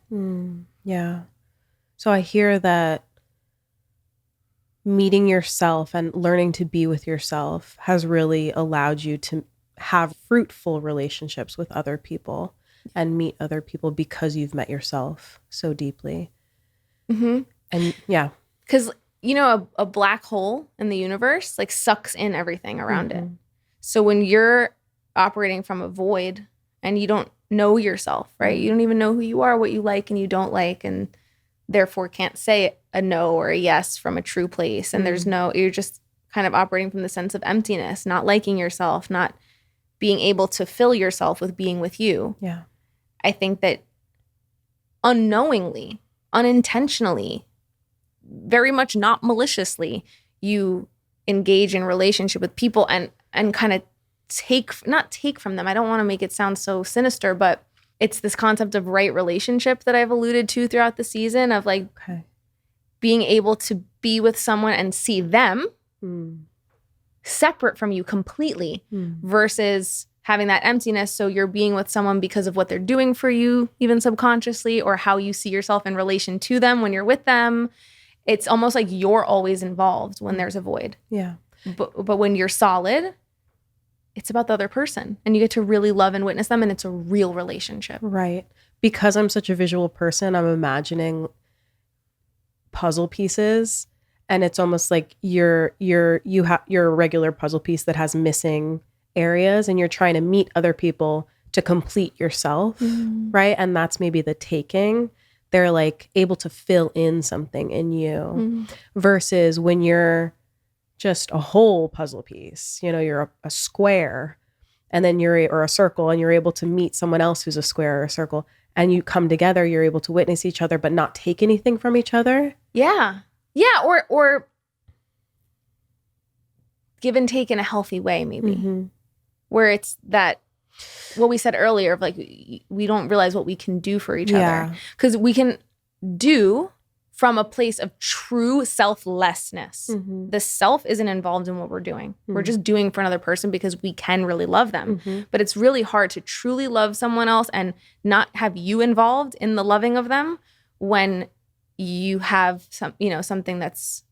D: Yeah. So I hear that meeting yourself and learning to be with yourself has really allowed you to have fruitful relationships with other people and meet other people because you've met yourself so deeply.
A: Mm-hmm.
D: And yeah.
A: Because, you know, a black hole in the universe like sucks in everything around it. So when you're operating from a void and you don't know yourself, right? You don't even know who you are, what you like and you don't like, and therefore can't say a no or a yes from a true place. And you're just kind of operating from the sense of emptiness, not liking yourself, not being able to fill yourself with being with you.
D: Yeah.
A: I think that unknowingly, unintentionally, very much not maliciously, you engage in relationship with people and kind of not take from them. I don't want to make it sound so sinister, but it's this concept of right relationship that I've alluded to throughout the season of like being able to be with someone and see them separate from you completely versus having that emptiness. So you're being with someone because of what they're doing for you, even subconsciously, or how you see yourself in relation to them when you're with them. It's almost like you're always involved when there's a void.
D: Yeah.
A: But when you're solid, it's about the other person and you get to really love and witness them, and it's a real relationship.
D: Right. Because I'm such a visual person, I'm imagining puzzle pieces, and it's almost like you're a regular puzzle piece that has missing areas, and you're trying to meet other people to complete yourself, right? And that's maybe the taking. They're like able to fill in something in you versus when you're just a whole puzzle piece, you know, you're a square and then or a circle, and you're able to meet someone else who's a square or a circle, and you come together, you're able to witness each other, but not take anything from each other.
A: Yeah. Yeah. Or give and take in a healthy way, maybe, where it's that, what we said earlier of like, we don't realize what we can do for each other, because we can do from a place of true selflessness. The self isn't involved in what we're doing. We're just doing for another person because we can really love them. But it's really hard to truly love someone else and not have you involved in the loving of them when you have something that's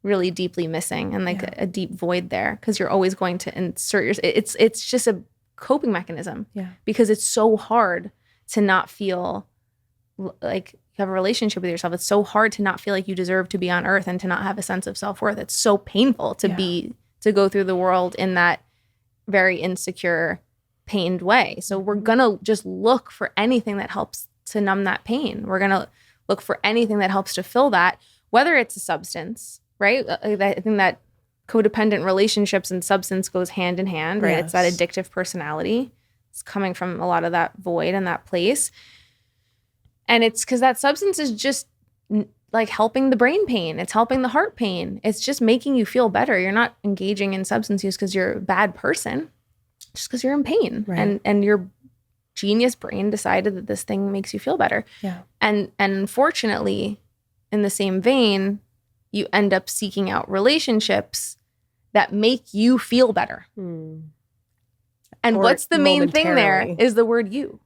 A: really deeply missing and like a deep void there, because you're always going to insert it's just a coping mechanism, because it's so hard to not feel like you have a relationship with yourself. It's so hard to not feel like you deserve to be on earth and to not have a sense of self-worth. It's so painful to go through the world in that very insecure, pained way. So we're gonna just look for anything that helps to numb that pain. We're gonna look for anything that helps to fill that, whether it's a substance, right? I think that codependent relationships and substance goes hand in hand, right? It's that addictive personality. It's coming from a lot of that void and that place. And it's because that substance is just like helping the brain pain. It's helping the heart pain. It's just making you feel better. You're not engaging in substance use because you're a bad person, just because you're in pain.
D: Right.
A: And your genius brain decided that this thing makes you feel better.
D: Yeah.
A: And unfortunately, in the same vein, you end up seeking out relationships that make you feel better. And what's the main thing there is the word you.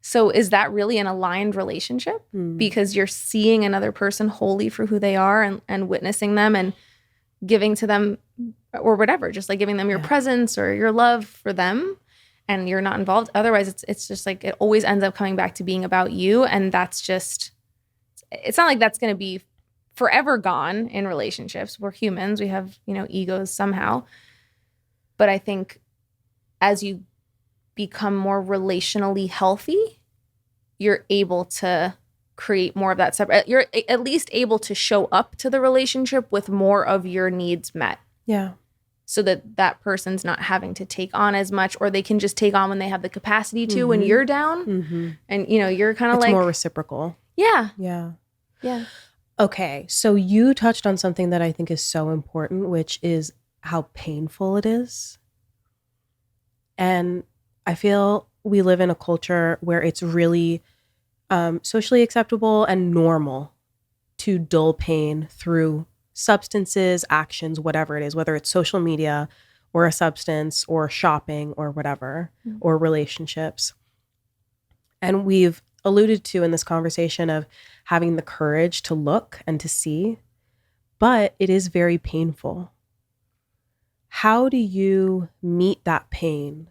A: So is that really an aligned relationship? Because you're seeing another person wholly for who they are and witnessing them and giving to them or whatever, just like giving them your presence or your love for them, and you're not involved. Otherwise, it's just like it always ends up coming back to being about you. And that's just, it's not like that's going to be forever gone in relationships. We're humans. We have, egos somehow. But I think as you become more relationally healthy, you're able to create more of that separate. You're at least able to show up to the relationship with more of your needs met.
D: Yeah.
A: So that person's not having to take on as much, or they can just take on when they have the capacity to when you're down. And, you're kind of
D: it's
A: like.
D: more reciprocal.
A: Yeah.
D: Yeah.
A: Yeah.
D: Okay. So you touched on something that I think is so important, which is how painful it is. And I feel we live in a culture where it's really socially acceptable and normal to dull pain through substances, actions, whatever it is, whether it's social media or a substance or shopping or whatever, or relationships. And we've alluded to in this conversation of having the courage to look and to see, but it is very painful. How do you meet that pain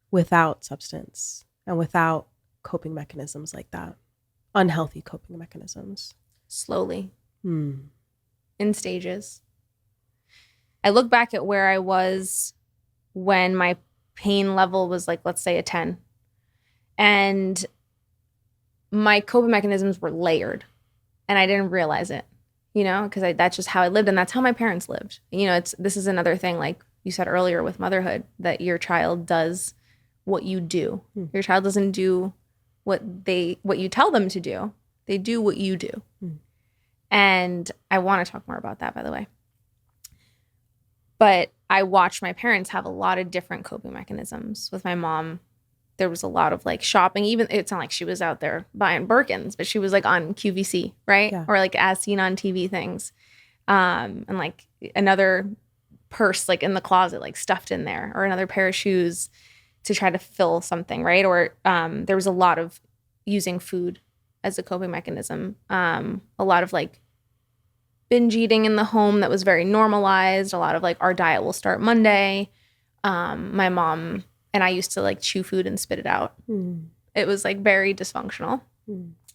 D: without substance and without coping mechanisms like that? Unhealthy coping mechanisms.
A: Slowly. In stages. I look back at where I was when my pain level was like, let's say a 10. And my coping mechanisms were layered. And I didn't realize it, because that's just how I lived. And that's how my parents lived. This is another thing, like you said earlier with motherhood, that your child does what you do. Your child doesn't do what you tell them to do. They do what you do. And I want to talk more about that, by the way. But I watched my parents have a lot of different coping mechanisms. With my mom, there was a lot of like shopping. Even it's not like she was out there buying Birkins, but she was like on QVC, right? Yeah. Or like as seen on TV things. And like another purse like in the closet, like stuffed in there, or another pair of shoes to try to fill something, right? Or there was a lot of using food as a coping mechanism. A lot of like binge eating in the home that was very normalized. A lot of like our diet will start Monday. My mom and I used to like chew food and spit it out. It was like very dysfunctional.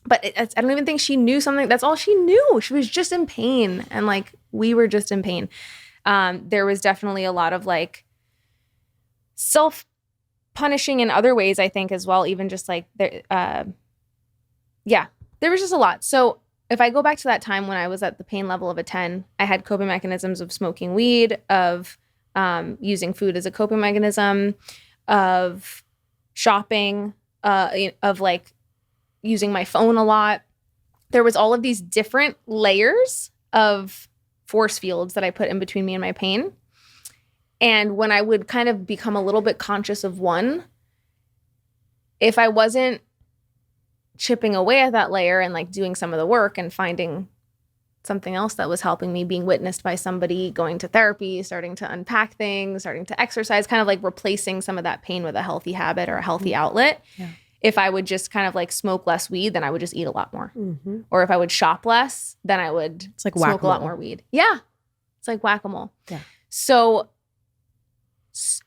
A: But I don't even think she knew something. That's all she knew. She was just in pain. And like we were just in pain. There was definitely a lot of like self-punishing in other ways, I think, as well. Even just like, there was just a lot. So if I go back to that time when I was at the pain level of a 10, I had coping mechanisms of smoking weed, of using food as a coping mechanism, of shopping, of like using my phone a lot. There was all of these different layers of force fields that I put in between me and my pain. And when I would kind of become a little bit conscious of one, if I wasn't chipping away at that layer and like doing some of the work and finding something else that was helping me, being witnessed by somebody, going to therapy, starting to unpack things, starting to exercise, kind of like replacing some of that pain with a healthy habit or a healthy outlet. Yeah. If I would just kind of like smoke less weed, then I would just eat a lot more. Or if I would shop less, then I would smoke whack-a-mole. A lot more weed. Yeah. It's like whack-a-mole. Yeah. So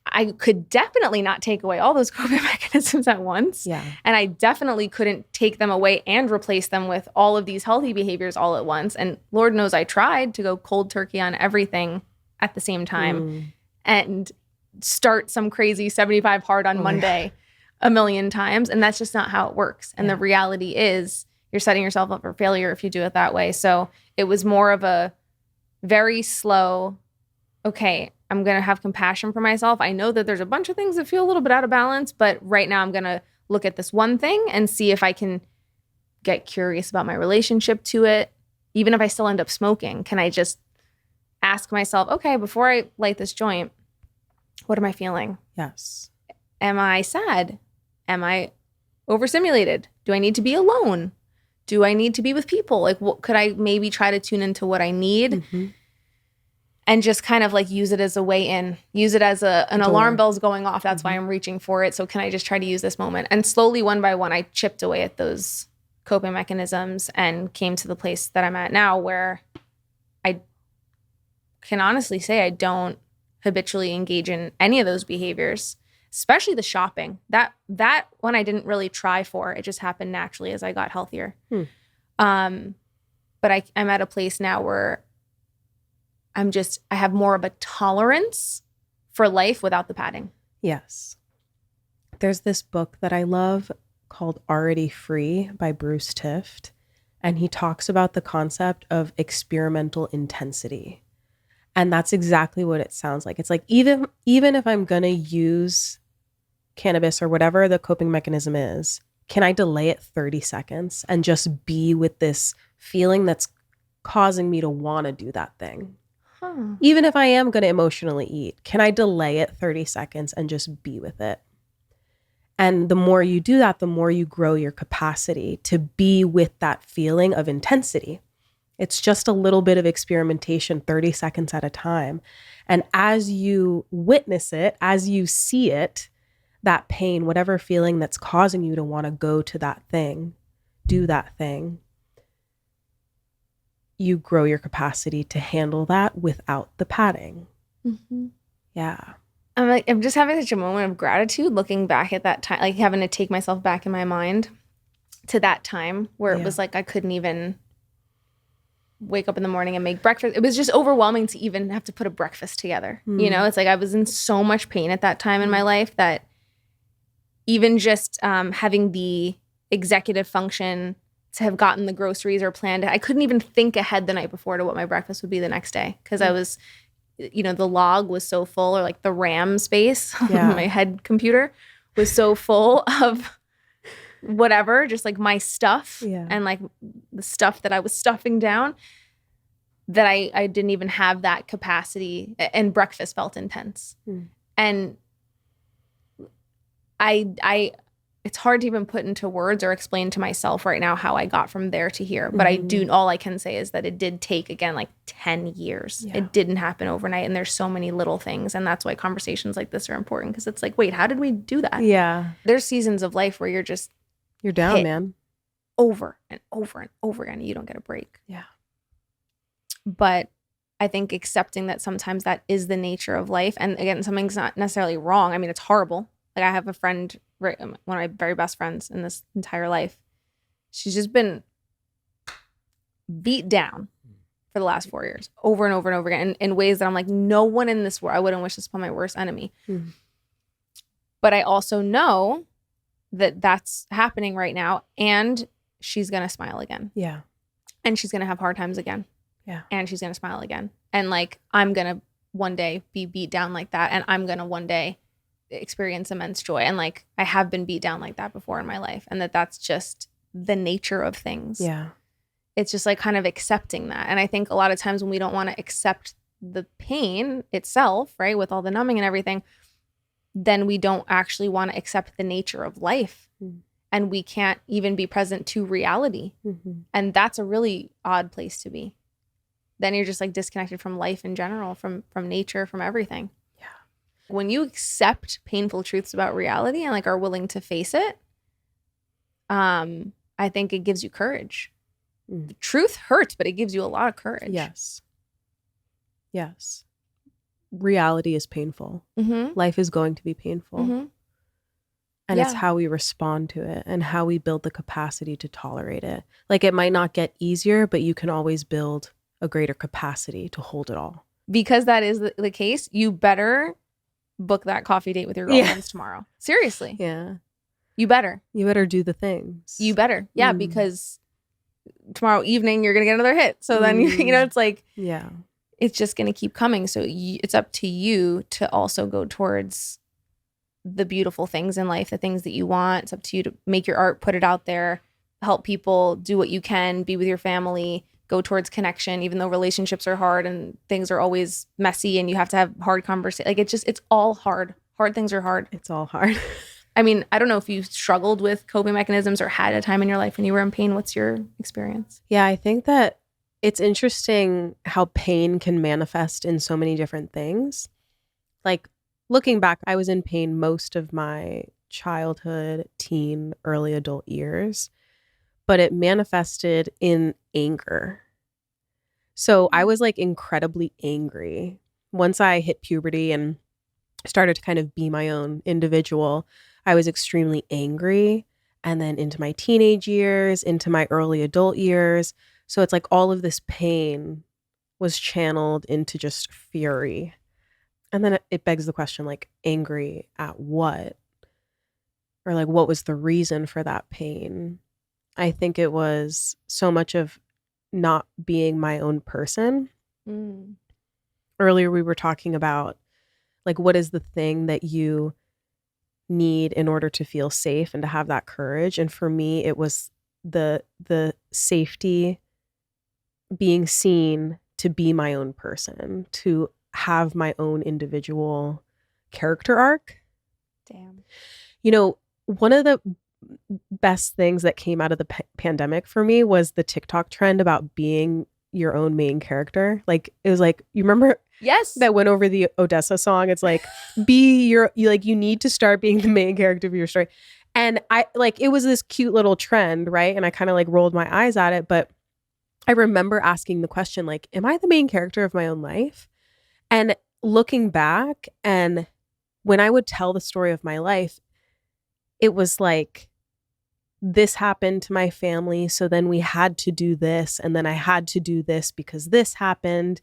A: I could definitely not take away all those coping mechanisms at once. Yeah. And I definitely couldn't take them away and replace them with all of these healthy behaviors all at once. And Lord knows I tried to go cold turkey on everything at the same time and start some crazy 75 hard on Monday a million times. And that's just not how it works. And the reality is you're setting yourself up for failure if you do it that way. So it was more of a very slow, okay, I'm going to have compassion for myself. I know that there's a bunch of things that feel a little bit out of balance, but right now I'm going to look at this one thing and see if I can get curious about my relationship to it. Even if I still end up smoking, can I just ask myself, okay, before I light this joint, what am I feeling?
D: Yes.
A: Am I sad? Am I overstimulated? Do I need to be alone? Do I need to be with people? Like, what could I maybe try to tune into what I need? And just kind of like use it as a way in, use it as an alarm bell's going off. That's why I'm reaching for it. So can I just try to use this moment? And slowly, one by one, I chipped away at those coping mechanisms and came to the place that I'm at now, where I can honestly say I don't habitually engage in any of those behaviors, especially the shopping. That one I didn't really try for. It just happened naturally as I got healthier. but I'm at a place now where I have more of a tolerance for life without the padding.
D: Yes. There's this book that I love called Already Free by Bruce Tift. And he talks about the concept of experimental intensity. And that's exactly what it sounds like. It's like even if I'm going to use cannabis or whatever the coping mechanism is, can I delay it 30 seconds and just be with this feeling that's causing me to want to do that thing? Even if I am going to emotionally eat, can I delay it 30 seconds and just be with it? And the more you do that, the more you grow your capacity to be with that feeling of intensity. It's just a little bit of experimentation, 30 seconds at a time. And as you witness it, as you see it, that pain, whatever feeling that's causing you to want to go to that thing, do that thing, you grow your capacity to handle that without the padding.
A: Mm-hmm.
D: Yeah.
A: I'm just having such a moment of gratitude looking back at that time, like having to take myself back in my mind to that time where it was like I couldn't even wake up in the morning and make breakfast. It was just overwhelming to even have to put a breakfast together. You know, it's like I was in so much pain at that time in my life that even just having the executive function to have gotten the groceries or planned, I couldn't even think ahead the night before to what my breakfast would be the next day because I was, you know, the log was so full, or like the RAM space, my head computer was so full of whatever, just like my stuff and like the stuff that I was stuffing down, that I didn't even have that capacity, and breakfast felt intense. And I it's hard to even put into words or explain to myself right now how I got from there to here. But all I can say is that it did take, again, like 10 years. It didn't happen overnight. And there's so many little things. And that's why conversations like this are important, because it's like, wait, how did we do that?
D: Yeah.
A: There's seasons of life where you're
D: down, man.
A: Over and over and over again. And you don't get a break.
D: Yeah.
A: But I think accepting that sometimes that is the nature of life. And again, something's not necessarily wrong. I mean, it's horrible. Like I have a friend, one of my very best friends in this entire life. She's just been beat down for the last 4 years, over and over and over again, in ways that I'm like, no one in this world, I wouldn't wish this upon my worst enemy. But I also know that that's happening right now, and she's going to smile again.
D: Yeah.
A: And she's going to have hard times again.
D: Yeah.
A: And she's going to smile again. And like, I'm going to one day be beat down like that. And I'm going to one day experience immense joy. And like, I have been beat down like that before in my life. And that's just the nature of things.
D: Yeah.
A: It's just like kind of accepting that. And I think a lot of times when we don't want to accept the pain itself, right, with all the numbing and everything, then we don't actually want to accept the nature of life. And we can't even be present to reality. And that's a really odd place to be. Then you're just like disconnected from life in general, from nature, from everything. Yeah. When you accept painful truths about reality and like are willing to face it, I think it gives you courage. The truth hurts, but it gives you a lot of courage.
D: Yes. Yes. Reality is painful. Life is going to be painful. And it's how we respond to it and how we build the capacity to tolerate it. Like it might not get easier, but you can always build a greater capacity to hold it all.
A: Because that is the case, you better book that coffee date with your girlfriends tomorrow. Seriously.
D: Yeah.
A: You better.
D: You better do the things.
A: You better. Yeah, because tomorrow evening you're going to get another hit. So then, you know, it's like, it's just going to keep coming. So it's up to you to also go towards the beautiful things in life, the things that you want. It's up to you to make your art, put it out there, help people, do what you can, be with your family, go towards connection, even though relationships are hard and things are always messy and you have to have hard conversations. Like it's all hard. Hard things are hard.
D: It's all hard.
A: I mean, I don't know if you struggled with coping mechanisms or had a time in your life when you were in pain. What's your experience?
D: Yeah, I think that it's interesting how pain can manifest in so many different things. Like looking back, I was in pain most of my childhood, teen, early adult years, but it manifested in anger. So I was like incredibly angry. Once I hit puberty and started to kind of be my own individual, I was extremely angry. And then into my teenage years, into my early adult years, So it's like all of this pain was channeled into just fury. And then it begs the question, like, angry at what? Or like, what was the reason for that pain? I think it was so much of not being my own person.
A: Mm.
D: Earlier, we were talking about, like, what is the thing that you need in order to feel safe and to have that courage? And for me, it was the safety, being seen to be my own person, to have my own individual character arc.
A: Damn.
D: You know, one of the best things that came out of the pandemic for me was the TikTok trend about being your own main character. Like, it was like, you remember
A: Yes.
D: that went over the Odessa song? It's like, you need to start being the main character of your story. And I like, it was this cute little trend, right? And I kind of like rolled my eyes at it, but I remember asking the question, like, am I the main character of my own life? And looking back, and when I would tell the story of my life, it was like, this happened to my family, so then we had to do this, and then I had to do this because this happened.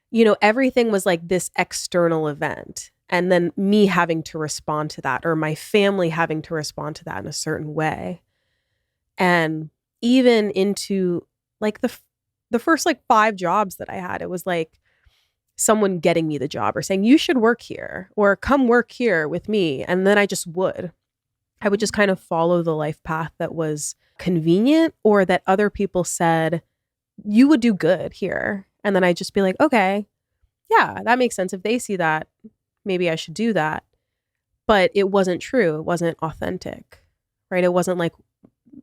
D: You know, everything was like this external event, and then me having to respond to that, or my family having to respond to that in a certain way. And even into like the first like 5 jobs that I had, it was like someone getting me the job or saying, you should work here or come work here with me. And then I would just kind of follow the life path that was convenient, or that other people said, you would do good here. And then I'd just be like, okay, yeah, that makes sense. If they see that, maybe I should do that. But it wasn't true. It wasn't authentic, right? It wasn't like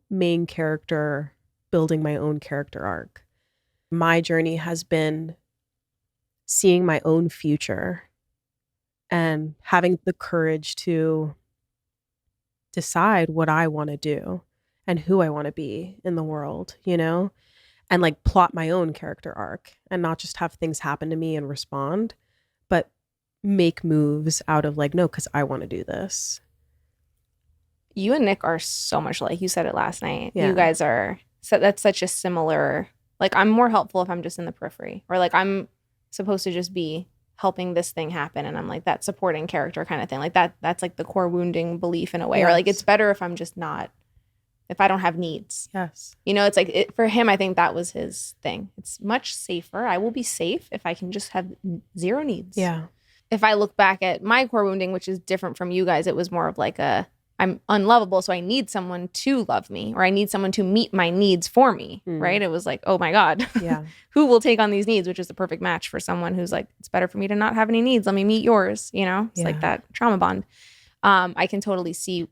D: main character, building my own character arc. My journey has been seeing my own future and having the courage to decide what I want to do and who I want to be in the world, you know, and like plot my own character arc and not just have things happen to me and respond, but make moves out of like, no, because I want to do this.
A: You and Nick are so much like, you said it last night.
D: Yeah.
A: You guys are, so that's such a similar, like, I'm more helpful if I'm just in the periphery, or like I'm supposed to just be helping this thing happen, and I'm like that supporting character kind of thing. Like that's like the core wounding belief in a way. Or like, it's better if I'm just not, if I don't have needs.
D: Yes.
A: You know, it's like for him, I think that was his thing. It's much safer. I will be safe if I can just have 0 needs.
D: Yeah.
A: If I look back at my core wounding, which is different from you guys, it was more of like I'm unlovable, so I need someone to love me, or I need someone to meet my needs for me, right? It was like, oh my God,
D: Yeah.
A: who will take on these needs, which is the perfect match for someone who's like, it's better for me to not have any needs. Let me meet yours, you know? It's like that trauma bond. I can totally see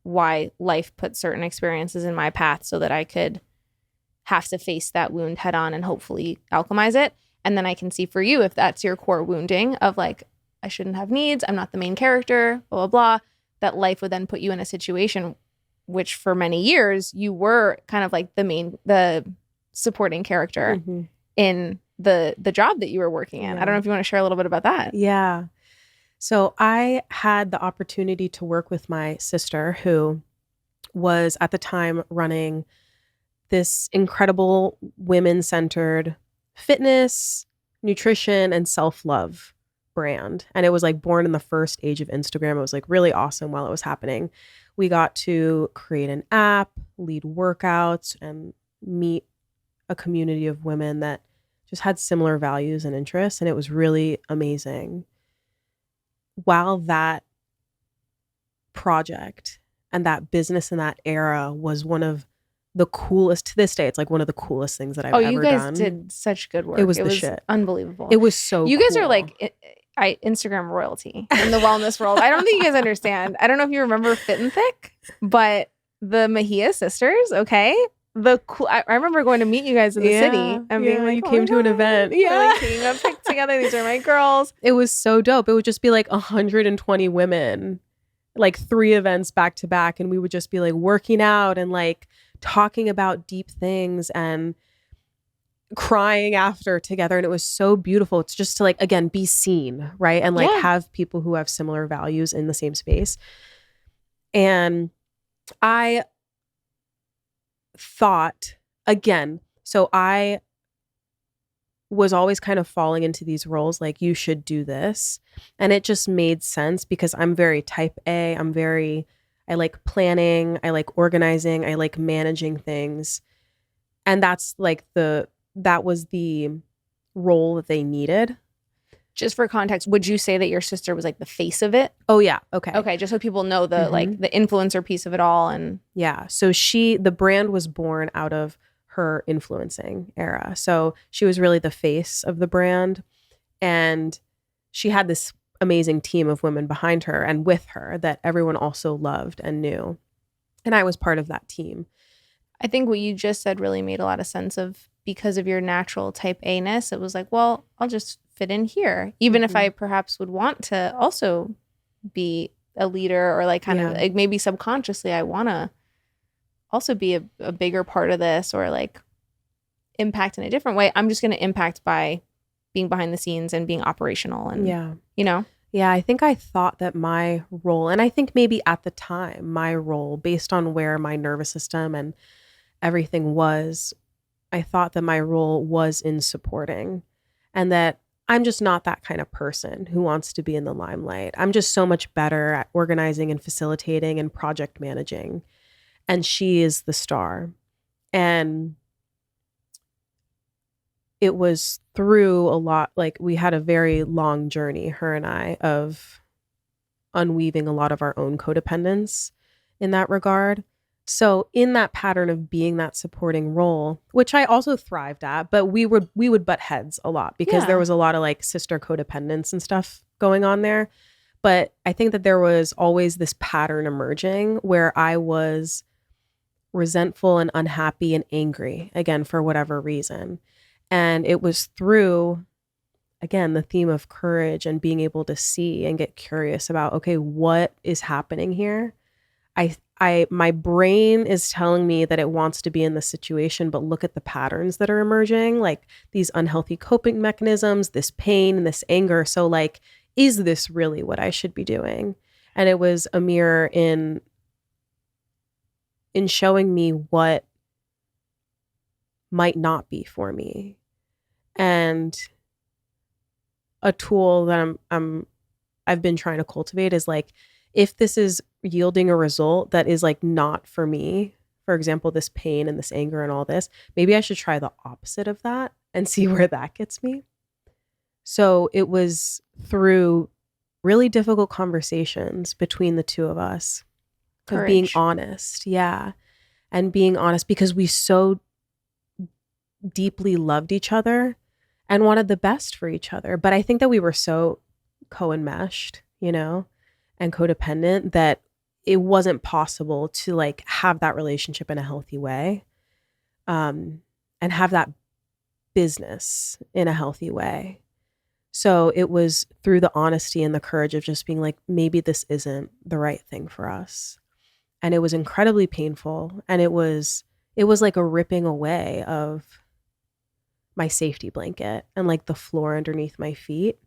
A: why life put certain experiences in my path so that I could have to face that wound head on and hopefully alchemize it. And then I can see for you, if that's your core wounding of like, I shouldn't have needs, I'm not the main character, blah, blah, blah, that life would then put you in a situation which for many years you were kind of like the supporting character in the job that you were working in. I don't know if you want to share a little bit about that.
D: Yeah. So I had the opportunity to work with my sister, who was at the time running this incredible women-centered fitness, nutrition, and self-love brand. And it was like born in the first age of Instagram. It was like really awesome while it was happening. We got to create an app, lead workouts, and meet a community of women that just had similar values and interests. And it was really amazing. While that project and that business in that era was one of the coolest, to this day, it's like one of the coolest things that I've ever done.
A: Oh, you guys did such good work.
D: It was the shit.
A: Unbelievable.
D: It was so
A: You guys
D: cool.
A: are like Instagram royalty in the wellness world. I don't think you guys understand. I don't know if you remember Fit and Thick, but the Mejia sisters, okay? I remember going to meet you guys in the city and being like,
D: you came to an event.
A: We're like taking a pic together. These are my girls.
D: It was so dope. It would just be like 120 women, like 3 events back to back. And we would just be like working out and like talking about deep things and crying after together. And it was so beautiful. It's just to like, again, be seen, right? And like have people who have similar values in the same space. And I thought, again, So I was always kind of falling into these roles like, you should do this. And it just made sense because I'm very type A. I like planning, I like organizing, I like managing things. And that was the role that they needed.
A: Just for context, would you say that your sister was like the face of it?
D: Oh yeah. Okay.
A: Okay, just so people know the like the influencer piece of it all. And
D: yeah. So the brand was born out of her influencing era. So she was really the face of the brand. And she had this amazing team of women behind her and with her that everyone also loved and knew. And I was part of that team.
A: I think what you just said really made a lot of sense of because of your natural type A-ness, it was like, well, I'll just fit in here. Even if I perhaps would want to also be a leader or like kind of like maybe subconsciously I want to also be a bigger part of this or like impact in a different way. I'm just going to impact by being behind the scenes and being operational and, you know?
D: Yeah, I think I thought that my role, and I think maybe at the time, my role based on where my nervous system and everything was, I thought that my role was in supporting and that I'm just not that kind of person who wants to be in the limelight. I'm just so much better at organizing and facilitating and project managing. And she is the star. And it was through a lot, like we had a very long journey, her and I, of unweaving a lot of our own codependence in that regard. So in that pattern of being that supporting role, which I also thrived at, but we would butt heads a lot because there was a lot of like sister codependence and stuff going on there. But I think that there was always this pattern emerging where I was resentful and unhappy and angry, again, for whatever reason. And it was through, again, the theme of courage and being able to see and get curious about, okay, what is happening here? My brain is telling me that it wants to be in this situation, but look at the patterns that are emerging, like these unhealthy coping mechanisms, this pain and this anger. So like, is this really what I should be doing? And it was a mirror in showing me what might not be for me. And a tool that I've been trying to cultivate is like, if this is yielding a result that is like not for me, for example, this pain and this anger and all this, maybe I should try the opposite of that and see where that gets me. So it was through really difficult conversations between the two of us of being honest. Yeah. And being honest because we so deeply loved each other and wanted the best for each other. But I think that we were so co-enmeshed, you know, and codependent that it wasn't possible to like have that relationship in a healthy way, and have that business in a healthy way. So it was through the honesty and the courage of just being like, maybe this isn't the right thing for us. And it was incredibly painful. And it was like a ripping away of my safety blanket and like the floor underneath my feet.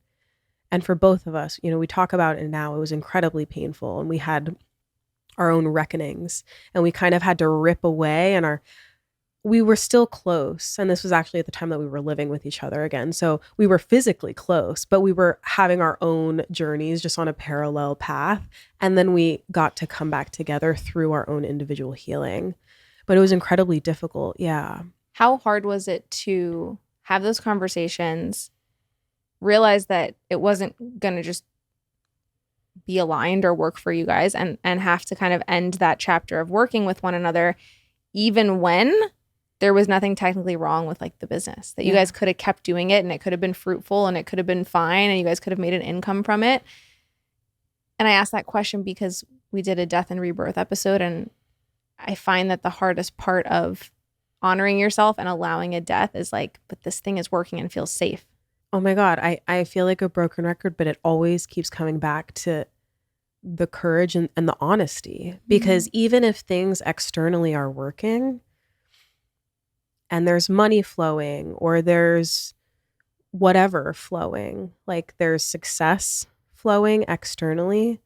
D: And for both of us, you know, we talk about it now, it was incredibly painful and we had our own reckonings and we kind of had to rip away and we were still close. And this was actually at the time that we were living with each other again. So we were physically close, but we were having our own journeys just on a parallel path. And then we got to come back together through our own individual healing. But it was incredibly difficult. Yeah.
A: How hard was it to have those conversations, realize that it wasn't going to just be aligned or work for you guys and have to kind of end that chapter of working with one another, even when there was nothing technically wrong with like the business, that you guys could have kept doing it and it could have been fruitful and it could have been fine and you guys could have made an income from it. And I asked that question because we did a death and rebirth episode, and I find that the hardest part of honoring yourself and allowing a death is like, but this thing is working and feels safe.
D: Oh my God, I feel like a broken record, but it always keeps coming back to the courage and the honesty. Because even if things externally are working and there's money flowing or there's whatever flowing, like there's success flowing externally,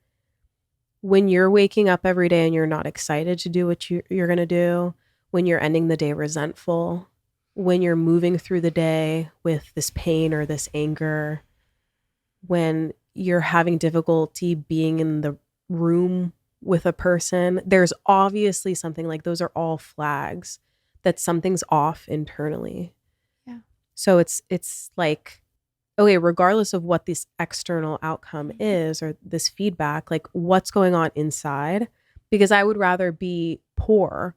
D: when you're waking up every day and you're not excited to do what you're going to do, when you're ending the day resentful, when you're moving through the day with this pain or this anger, when you're having difficulty being in the room with a person, there's obviously something, like those are all flags that something's off internally.
A: Yeah.
D: So it's like, okay, regardless of what this external outcome is or this feedback, like what's going on inside? Because I would rather be poor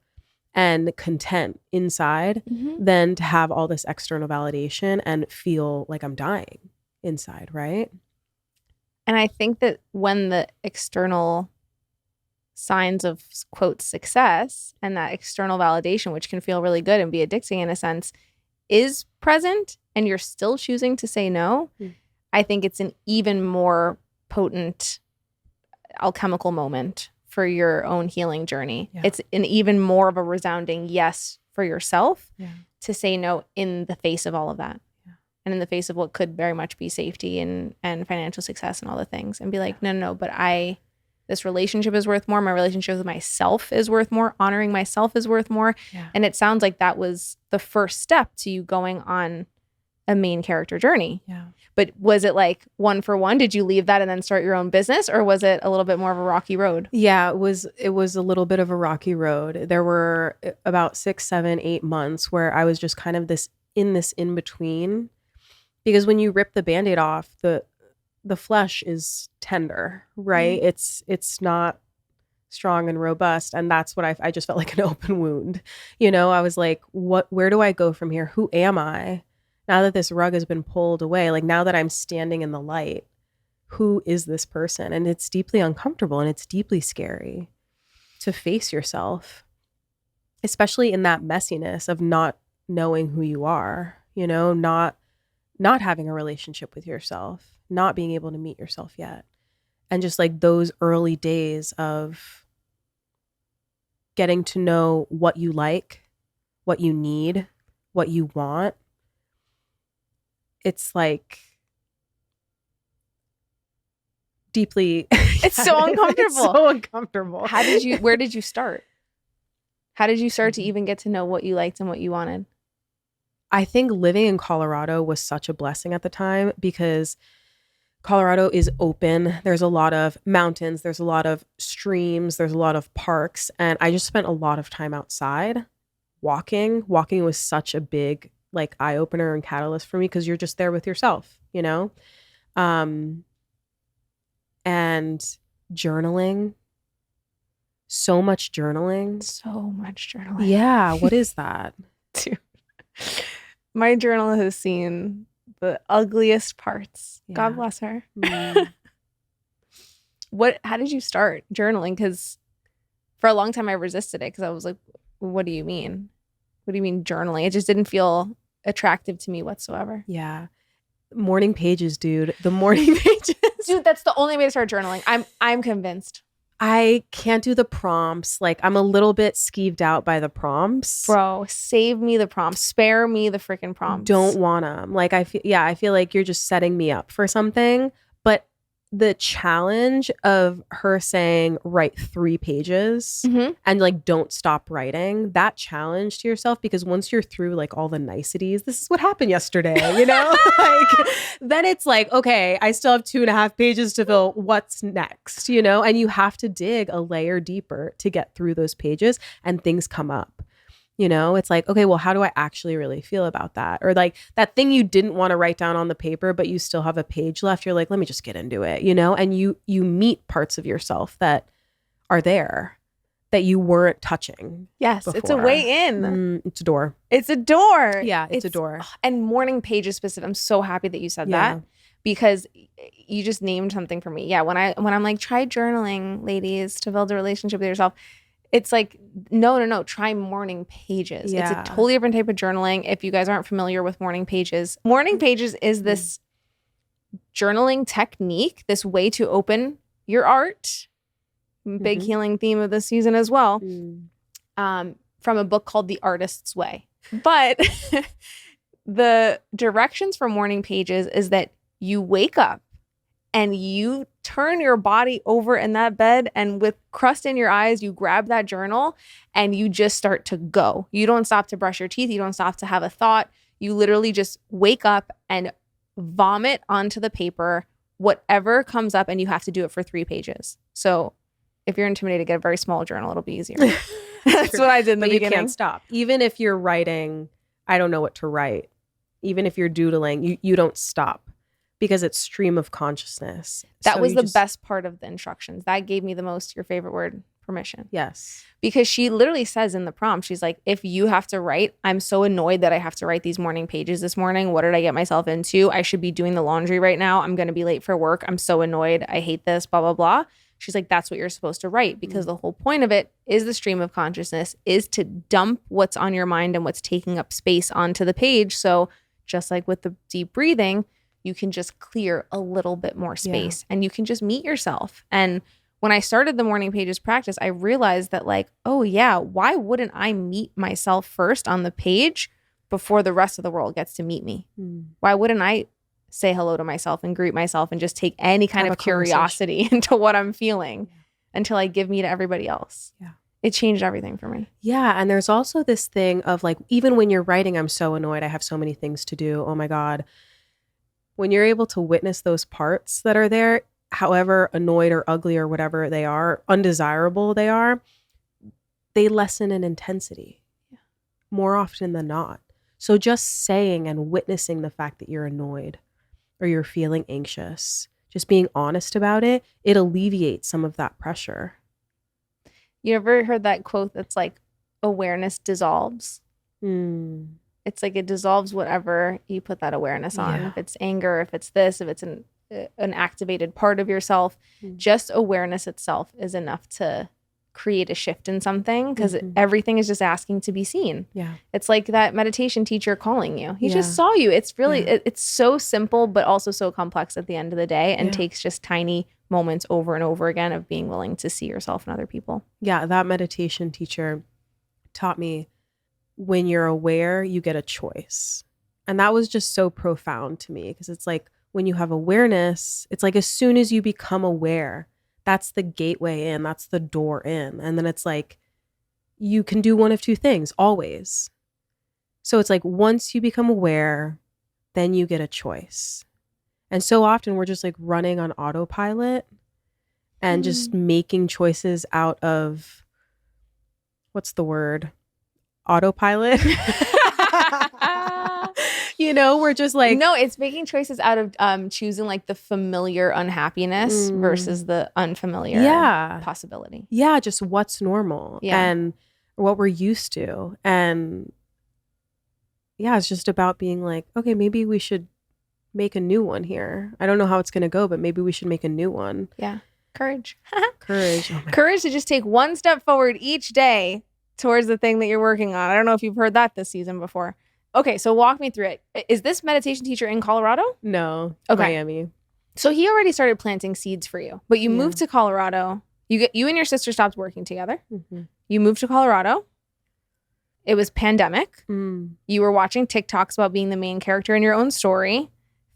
D: and content inside than to have all this external validation and feel like I'm dying inside, right?
A: And I think that when the external signs of, quote, success and that external validation, which can feel really good and be addicting in a sense, is present and you're still choosing to say no, I think it's an even more potent alchemical moment for your own healing journey.
D: Yeah.
A: It's an even more of a resounding yes for yourself to say no in the face of all of that. And in the face of what could very much be safety and financial success and all the things, and be like, no, but this relationship is worth more. My relationship with myself is worth more. Honoring myself is worth more.
D: Yeah.
A: And it sounds like that was the first step to you going on a main character journey.
D: Yeah.
A: But was it like one for one? Did you leave that and then start your own business, or was it a little bit more of a rocky road?
D: Yeah, it was a little bit of a rocky road. There were about 6, 7, 8 months where I was just kind of in between, because when you rip the Band-Aid off, the flesh is tender, right? It's not strong and robust, and that's what I just felt like an open wound. I was like, where do I go from here? Who am I? Now that this rug has been pulled away, like now that I'm standing in the light, who is this person? And it's deeply uncomfortable and it's deeply scary to face yourself, especially in that messiness of not knowing who you are, not having a relationship with yourself, not being able to meet yourself yet. And just like those early days of getting to know what you like, what you need, what you want. It's like deeply
A: It's so uncomfortable.
D: It's so uncomfortable.
A: Where did you start? How did you start to even get to know what you liked and what you wanted?
D: I think living in Colorado was such a blessing at the time, because Colorado is open. There's a lot of mountains, there's a lot of streams, there's a lot of parks, and I just spent a lot of time outside walking. Walking was such a big like eye opener and catalyst for me, because you're just there with yourself, and journaling. So much journaling. Yeah. What is that?
A: Dude. My journal has seen the ugliest parts.
D: Yeah.
A: God bless her. How did you start journaling? Because for a long time I resisted it, because I was like, what do you mean? What do you mean journaling? It just didn't feel attractive to me whatsoever.
D: Yeah. Morning pages, dude. The morning pages.
A: Dude, that's the only way to start journaling. I'm convinced.
D: I can't do the prompts. Like, I'm a little bit skeeved out by the prompts.
A: Bro, save me the prompts. Spare me the freaking prompts.
D: Don't want them. Like, I feel like you're just setting me up for something. But the challenge of her saying write 3 pages and like don't stop writing, that challenge to yourself, because once you're through like all the niceties, this is what happened yesterday, like then it's like, okay, I still have 2.5 pages to fill. What's next? And you have to dig a layer deeper to get through those pages, and things come up. It's like, okay, well, how do I actually really feel about that? Or like that thing you didn't want to write down on the paper, but you still have a page left. You're like, let me just get into it, and you meet parts of yourself that are there that you weren't touching.
A: Yes,
D: before.
A: It's a way in.
D: It's a door.
A: It's a door.
D: Yeah, it's a door.
A: And morning pages specific. I'm so happy that you said that, because you just named something for me. Yeah, when I'm like, try journaling, ladies, to build a relationship with yourself. It's like, no, try morning pages.
D: Yeah.
A: It's a totally different type of journaling. If you guys aren't familiar with morning pages is this journaling technique, this way to open your art. Big healing theme of this season as well. From a book called The Artist's Way. But the directions for morning pages is that you wake up and you turn your body over in that bed, and with crust in your eyes, you grab that journal and you just start to go. You don't stop to brush your teeth. You don't stop to have a thought. You literally just wake up and vomit onto the paper whatever comes up, and you have to do it for 3 pages. So if you're intimidated, get a very small journal. It'll be easier. That's what I did in the beginning.
D: You can't stop. Even if you're writing, I don't know what to write. Even if you're doodling, you don't stop because it's stream of consciousness.
A: That
D: So
A: was
D: you
A: the
D: just-
A: best part of the instructions. That gave me the most, your favorite word, permission.
D: Yes.
A: Because she literally says in the prompt, she's like, if you have to write, I'm so annoyed that I have to write these morning pages this morning. What did I get myself into? I should be doing the laundry right now. I'm going to be late for work. I'm so annoyed. I hate this, blah, blah, blah. She's like, that's what you're supposed to write, because the whole point of it is the stream of consciousness, is to dump what's on your mind and what's taking up space onto the page. So just like with the deep breathing, you can just clear a little bit more space and you can just meet yourself. And when I started the morning pages practice, I realized that like, oh yeah, why wouldn't I meet myself first on the page before the rest of the world gets to meet me? Why wouldn't I say hello to myself and greet myself and just take any kind
D: Have
A: of
D: a conversation.
A: curiosity into what I'm feeling until I give me to everybody else?
D: Yeah.
A: It changed everything for me.
D: Yeah. And there's also this thing of like, even when you're writing, I'm so annoyed. I have so many things to do. Oh my God. When you're able to witness those parts that are there, however annoyed or ugly or whatever they are, undesirable they lessen in intensity more often than not. So just saying and witnessing the fact that you're annoyed or you're feeling anxious, just being honest about it, it alleviates some of that pressure.
A: You ever heard that quote that's like, awareness dissolves? It's like it dissolves whatever you put that awareness on.
D: Yeah.
A: If it's anger, if it's this, if it's an activated part of yourself, just awareness itself is enough to create a shift in something, because everything is just asking to be seen.
D: Yeah.
A: It's like that meditation teacher calling you. He
D: Yeah.
A: just saw you. It's really,
D: Yeah.
A: it's so simple, but also so complex at the end of the day, and
D: Yeah.
A: takes just tiny moments over and over again of being willing to see yourself and other people.
D: Yeah, that meditation teacher taught me, when you're aware, you get a choice. And that was just so profound to me, because it's like when you have awareness, it's like as soon as you become aware, that's the gateway in, that's the door in. And then it's like you can do one of two things always. So it's like once you become aware, then you get a choice. And so often we're just like running on autopilot and just making choices out of, what's the word? Autopilot. You know, we're just like,
A: No, it's making choices out of choosing like the familiar unhappiness versus the unfamiliar possibility.
D: Yeah, just what's normal and what we're used to. And yeah, it's just about being like, okay, maybe we should make a new one here. I don't know how it's going to go, but maybe we should make a new one.
A: Yeah. Courage.
D: Courage. Oh my
A: Courage to just take one step forward each day towards the thing that you're working on. I don't know if you've heard that this season before. Okay, so walk me through it. Is this meditation teacher in Colorado?
D: No,
A: Okay.
D: Miami.
A: So he already started planting seeds for you, but you moved to Colorado. You and your sister stopped working together. You moved to Colorado. It was pandemic. You were watching TikToks about being the main character in your own story.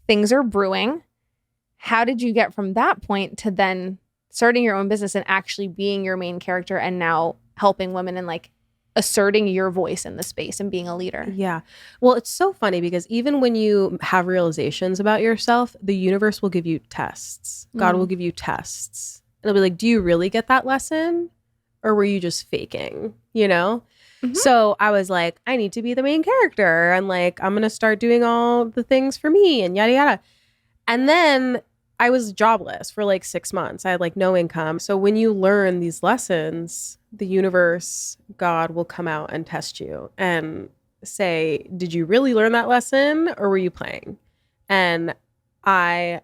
A: Things are brewing. How did you get from that point to then starting your own business and actually being your main character and now helping women and like asserting your voice in the space and being a leader?
D: Yeah. Well, it's so funny because even when you have realizations about yourself, the universe will give you tests. God will give you tests. And it'll be like, do you really get that lesson? Or were you just faking? You know? So I was like, I need to be the main character. And like, I'm going to start doing all the things for me and yada, yada. And then I was jobless for like 6 months. I had like no income. So when you learn these lessons, the universe, God will come out and test you and say, did you really learn that lesson or were you playing? And I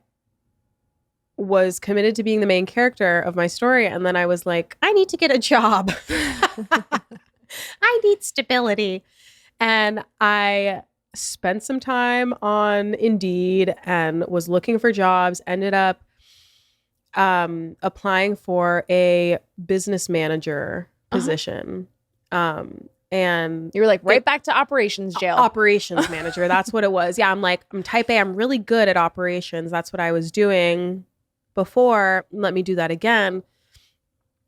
D: was committed to being the main character of my story. And then I was like, I need to get a job. I need stability. And I spent some time on Indeed and was looking for jobs, ended up applying for a business manager position. And
A: You were like right back to operations jail.
D: operations manager. That's what it was. Yeah, I'm like, I'm type A. I'm really good at operations. That's what I was doing before. Let me do that again.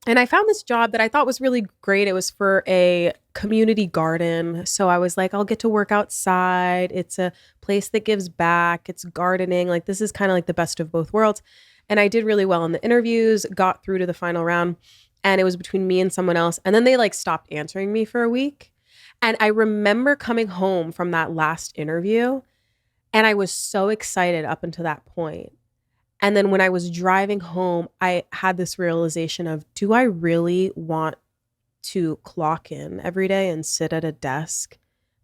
D: And I found this job that I thought was really great. It was for a community garden. So I was like, I'll get to work outside. It's a place that gives back. It's gardening. Like, this is kind of like the best of both worlds. And I did really well in the interviews, got through to the final round. And it was between me and someone else. And then they like stopped answering me for a week. And I remember coming home from that last interview and I was so excited up until that point. And then when I was driving home, I had this realization of, do I really want to clock in every day and sit at a desk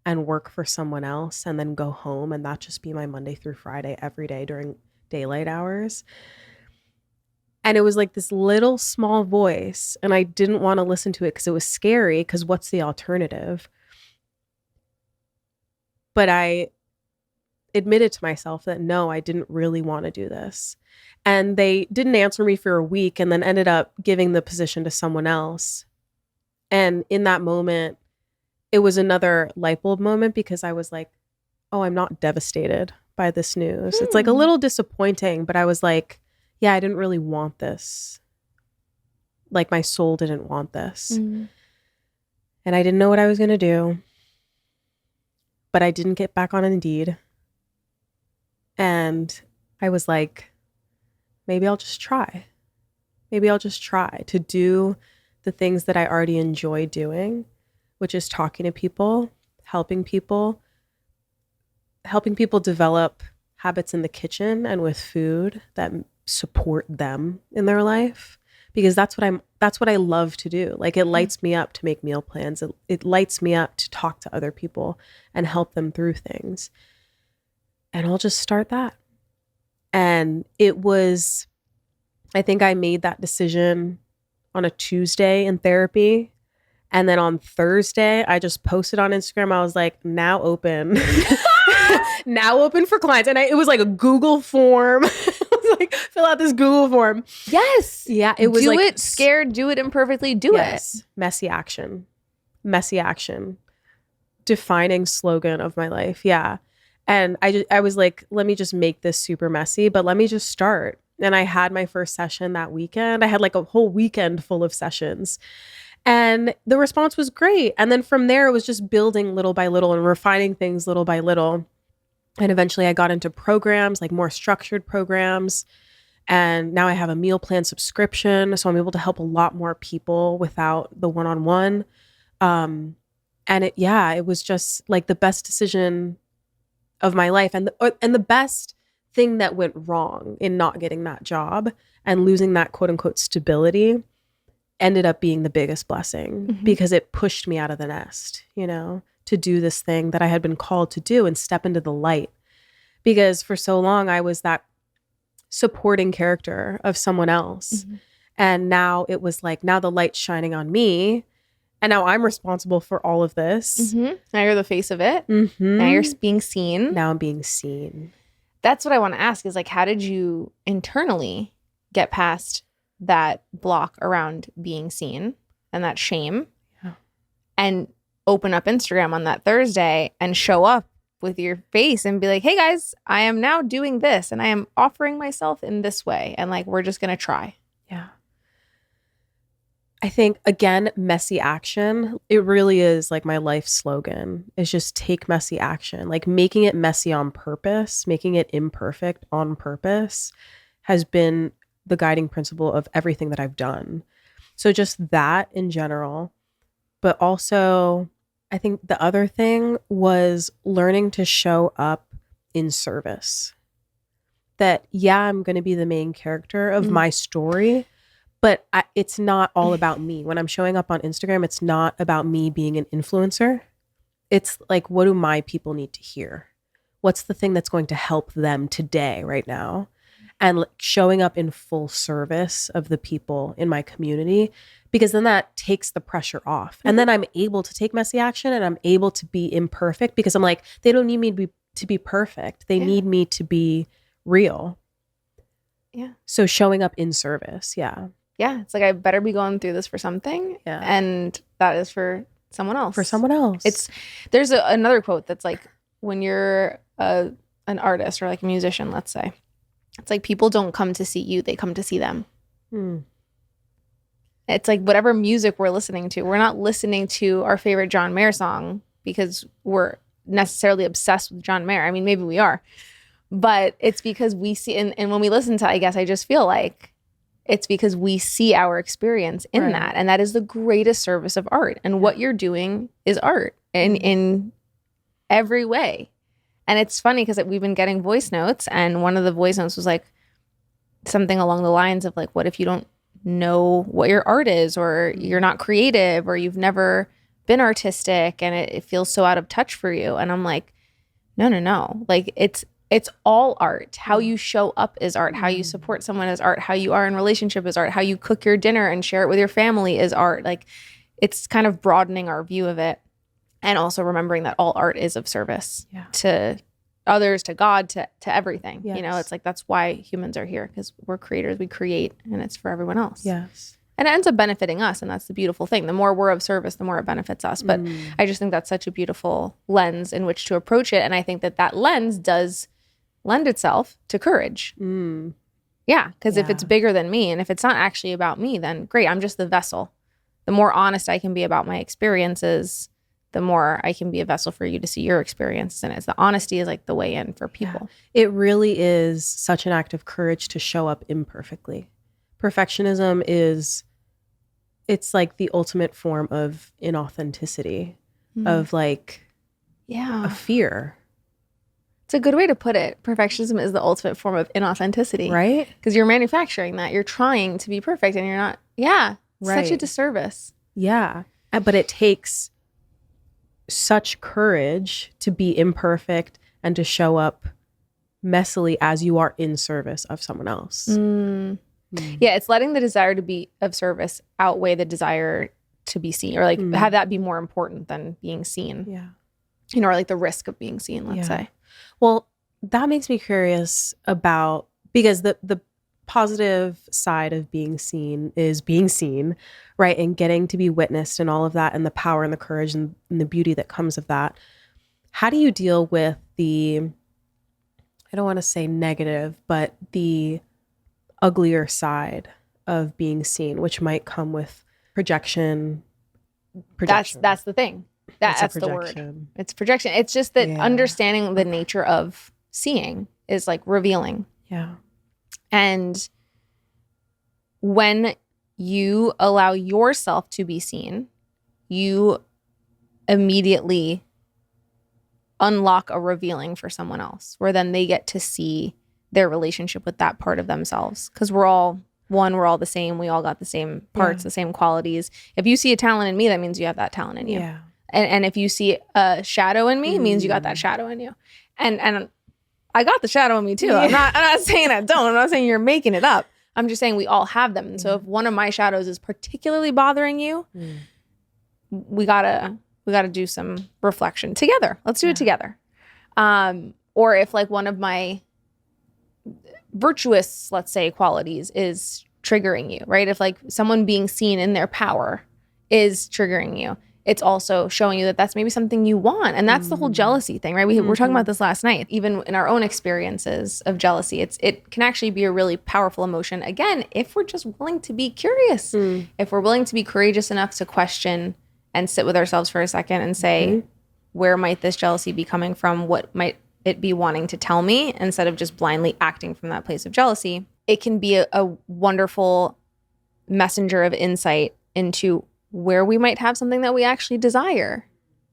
D: and work for someone else and then go home and that just be my Monday through Friday every day during daylight hours? And it was like this little small voice, and I didn't want to listen to it because it was scary, because what's the alternative? But I admitted to myself that no, I didn't really want to do this. And they didn't answer me for a week and then ended up giving the position to someone else. And in that moment, it was another light bulb moment, because I was like, oh, I'm not devastated by this news. It's like a little disappointing, but I was like, yeah, I didn't really want this. Like, my soul didn't want this. And I didn't know what I was going to do. But I didn't get back on Indeed. And I was like, maybe I'll just try. Maybe I'll just try to do the things that I already enjoy doing, which is talking to people, helping people develop habits in the kitchen and with food that support them in their life, because that's what I love to do. Like, it lights me up to make meal plans. It lights me up to talk to other people and help them through things. And I'll just start that. And it was, I think I made that decision on a Tuesday in therapy. And then on Thursday, I just posted on Instagram. I was like, now open. Now open for clients. And it was like a Google form. I was like, fill out this Google form.
A: Yes.
D: Yeah. It was
A: do
D: like,
A: it scared, do it imperfectly, do it.
D: Messy action. Messy action. Defining slogan of my life. Yeah. And I was like, let me just make this super messy, but let me just start. And I had my first session that weekend. I had like a whole weekend full of sessions. And the response was great. And then from there, it was just building little by little and refining things little by little. And eventually I got into programs, like more structured programs. And now I have a meal plan subscription. So I'm able to help a lot more people without the one-on-one. And it was just like the best decision of my life. And the best thing that went wrong in not getting that job and losing that quote unquote stability ended up being the biggest blessing, because it pushed me out of the nest, to do this thing that I had been called to do and step into the light. Because for so long I was that supporting character of someone else. And now it was like, now the light's shining on me. And now I'm responsible for all of this.
A: Now you're the face of it. Now you're being seen.
D: Now I'm being seen.
A: That's what I want to ask is, like, how did you internally get past that block around being seen and that shame and open up Instagram on that Thursday and show up with your face and be like, hey guys, I am now doing this and I am offering myself in this way. And like, we're just going to try.
D: Yeah. I think, again, messy action, it really is like my life slogan, is just take messy action. Like, making it messy on purpose, making it imperfect on purpose has been the guiding principle of everything that I've done. So just that in general. But also, I think the other thing was learning to show up in service. That, yeah, I'm going to be the main character of my story, but it's not all about me. When I'm showing up on Instagram, it's not about me being an influencer. It's like, what do my people need to hear? What's the thing that's going to help them today, right now? And showing up in full service of the people in my community, because then that takes the pressure off. And then I'm able to take messy action and I'm able to be imperfect, because I'm like, they don't need me to be perfect. They need me to be real.
A: Yeah.
D: So showing up in service. Yeah.
A: Yeah. It's like, I better be going through this for something.
D: Yeah.
A: And that is for someone else.
D: For someone else.
A: There's another quote that's like, when you're an artist or like a musician, let's say, It's like people don't come to see you, they come to see them.
D: Mm.
A: It's like whatever music we're listening to, we're not listening to our favorite John Mayer song because we're necessarily obsessed with John Mayer. I mean, maybe we are, but it's because we see, and when we listen to, I guess I just feel like it's because we see our experience in
D: Right.
A: that. And that is the greatest service of art. And what you're doing is art in every way. And it's funny because we've been getting voice notes, and one of the voice notes was like something along the lines of like, what if you don't know what your art is, or you're not creative, or you've never been artistic and it feels so out of touch for you? And I'm like, no. Like it's all art. How you show up is art. How you support someone is art. How you are in relationship is art. How you cook your dinner and share it with your family is art. Like it's kind of broadening our view of it. And also remembering that all art is of service to others, to God, to everything.
D: Yes.
A: You know, it's like that's why humans are here, because we're creators. We create, and it's for everyone else.
D: Yes.
A: And it ends up benefiting us, and that's the beautiful thing. The more we're of service, the more it benefits us. But I just think that's such a beautiful lens in which to approach it. And I think that lens does lend itself to courage. Yeah, because if it's bigger than me, and if it's not actually about me, then great, I'm just the vessel. The more honest I can be about my experiences, the more I can be a vessel for you to see your experiences. And it's the honesty is like the way in for people.
D: Yeah. It really is such an act of courage to show up imperfectly. Perfectionism it's like the ultimate form of inauthenticity, of like a fear.
A: It's a good way to put it. Perfectionism is the ultimate form of inauthenticity.
D: Right?
A: Because you're manufacturing that. You're trying to be perfect and you're not. Yeah.
D: Right.
A: Such a disservice.
D: Yeah. But it takes such courage to be imperfect and to show up messily as you are in service of someone else.
A: Yeah, it's letting the desire to be of service outweigh the desire to be seen, or like have that be more important than being seen.
D: Yeah.
A: You know, or like the risk of being seen, let's say.
D: Well, that makes me curious about, because the positive side of being seen is being seen, right? And getting to be witnessed and all of that, and the power and the courage and the beauty that comes of that. How do you deal with the, I don't want to say negative, but the uglier side of being seen, which might come with projection?
A: That's the thing. That's the word. It's projection. It's just that understanding the nature of seeing is like revealing.
D: Yeah.
A: And when you allow yourself to be seen, you immediately unlock a revealing for someone else, where then they get to see their relationship with that part of themselves. Because we're all one, we're all the same. We all got the same parts, the same qualities. If you see a talent in me, that means you have that talent in you.
D: Yeah.
A: And if you see a shadow in me, it means you got that shadow in you. And I got the shadow in me too. I'm not saying I don't. I'm not saying you're making it up. I'm just saying we all have them. And so if one of my shadows is particularly bothering you, we gotta do some reflection together. Let's do it together. Or if like one of my virtuous, let's say, qualities is triggering you, right? If like someone being seen in their power is triggering you, it's also showing you that that's maybe something you want. And that's the whole jealousy thing, right? We were talking about this last night. Even in our own experiences of jealousy, it can actually be a really powerful emotion. Again, if we're just willing to be curious, if we're willing to be courageous enough to question and sit with ourselves for a second and say, where might this jealousy be coming from? What might it be wanting to tell me, instead of just blindly acting from that place of jealousy? It can be a wonderful messenger of insight into where we might have something that we actually desire,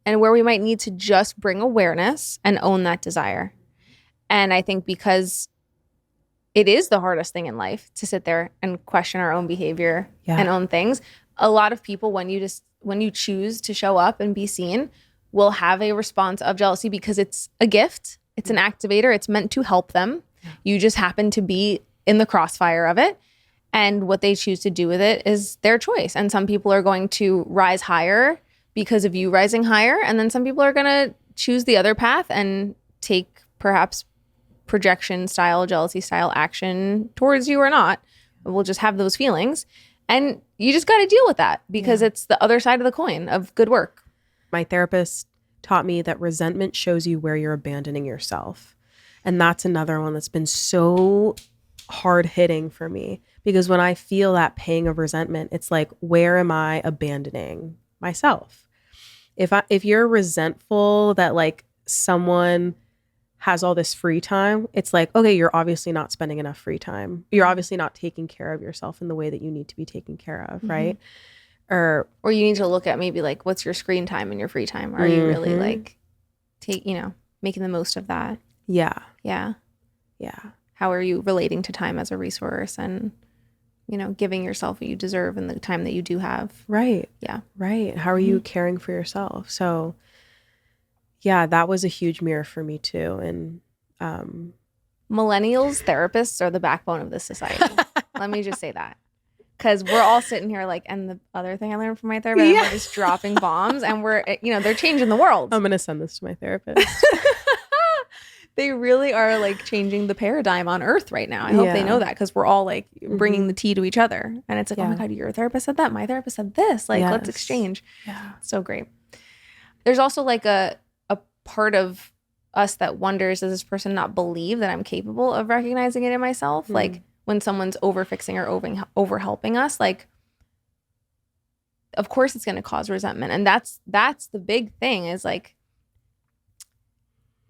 A: and where we might need to just bring awareness and own that desire. And I think because it is the hardest thing in life to sit there and question our own behavior and own things, a lot of people, when you choose to show up and be seen, will have a response of jealousy, because it's a gift. It's an activator. It's meant to help them. You just happen to be in the crossfire of it. And what they choose to do with it is their choice. And some people are going to rise higher because of you rising higher. And then some people are going to choose the other path and take perhaps projection style, jealousy style action towards you or not. We'll just have those feelings. And you just got to deal with that, because it's the other side of the coin of good work.
D: My therapist taught me that resentment shows you where you're abandoning yourself. And that's another one that's been so hard hitting for me, because when I feel that pang of resentment, it's like, where am I abandoning myself? If you're resentful that like someone has all this free time, it's like, okay, you're obviously not spending enough free time. You're obviously not taking care of yourself in the way that you need to be taken care of, right?
A: Or you need to look at maybe like, what's your screen time and your free time? Are you really like making the most of that?
D: Yeah.
A: Yeah.
D: Yeah.
A: How are you relating to time as a resource and, giving yourself what you deserve in the time that you do have?
D: Right.
A: Yeah.
D: Right. How are you caring for yourself? So yeah, that was a huge mirror for me too. And
A: millennials therapists are the backbone of this society. Let me just say that. Because we're all sitting here like, and the other thing I learned from my therapist, we're just dropping bombs, and we're, they're changing the world.
D: I'm going to send this to my therapist.
A: They really are like changing the paradigm on earth right now. I hope they know that, because we're all like bringing the tea to each other. And it's like, oh my God, your therapist said that. My therapist said this. Like, let's exchange. Yeah. So great. There's also like a part of us that wonders, does this person not believe that I'm capable of recognizing it in myself? Like when someone's over fixing or over helping us, like, of course it's going to cause resentment. And that's the big thing, is like,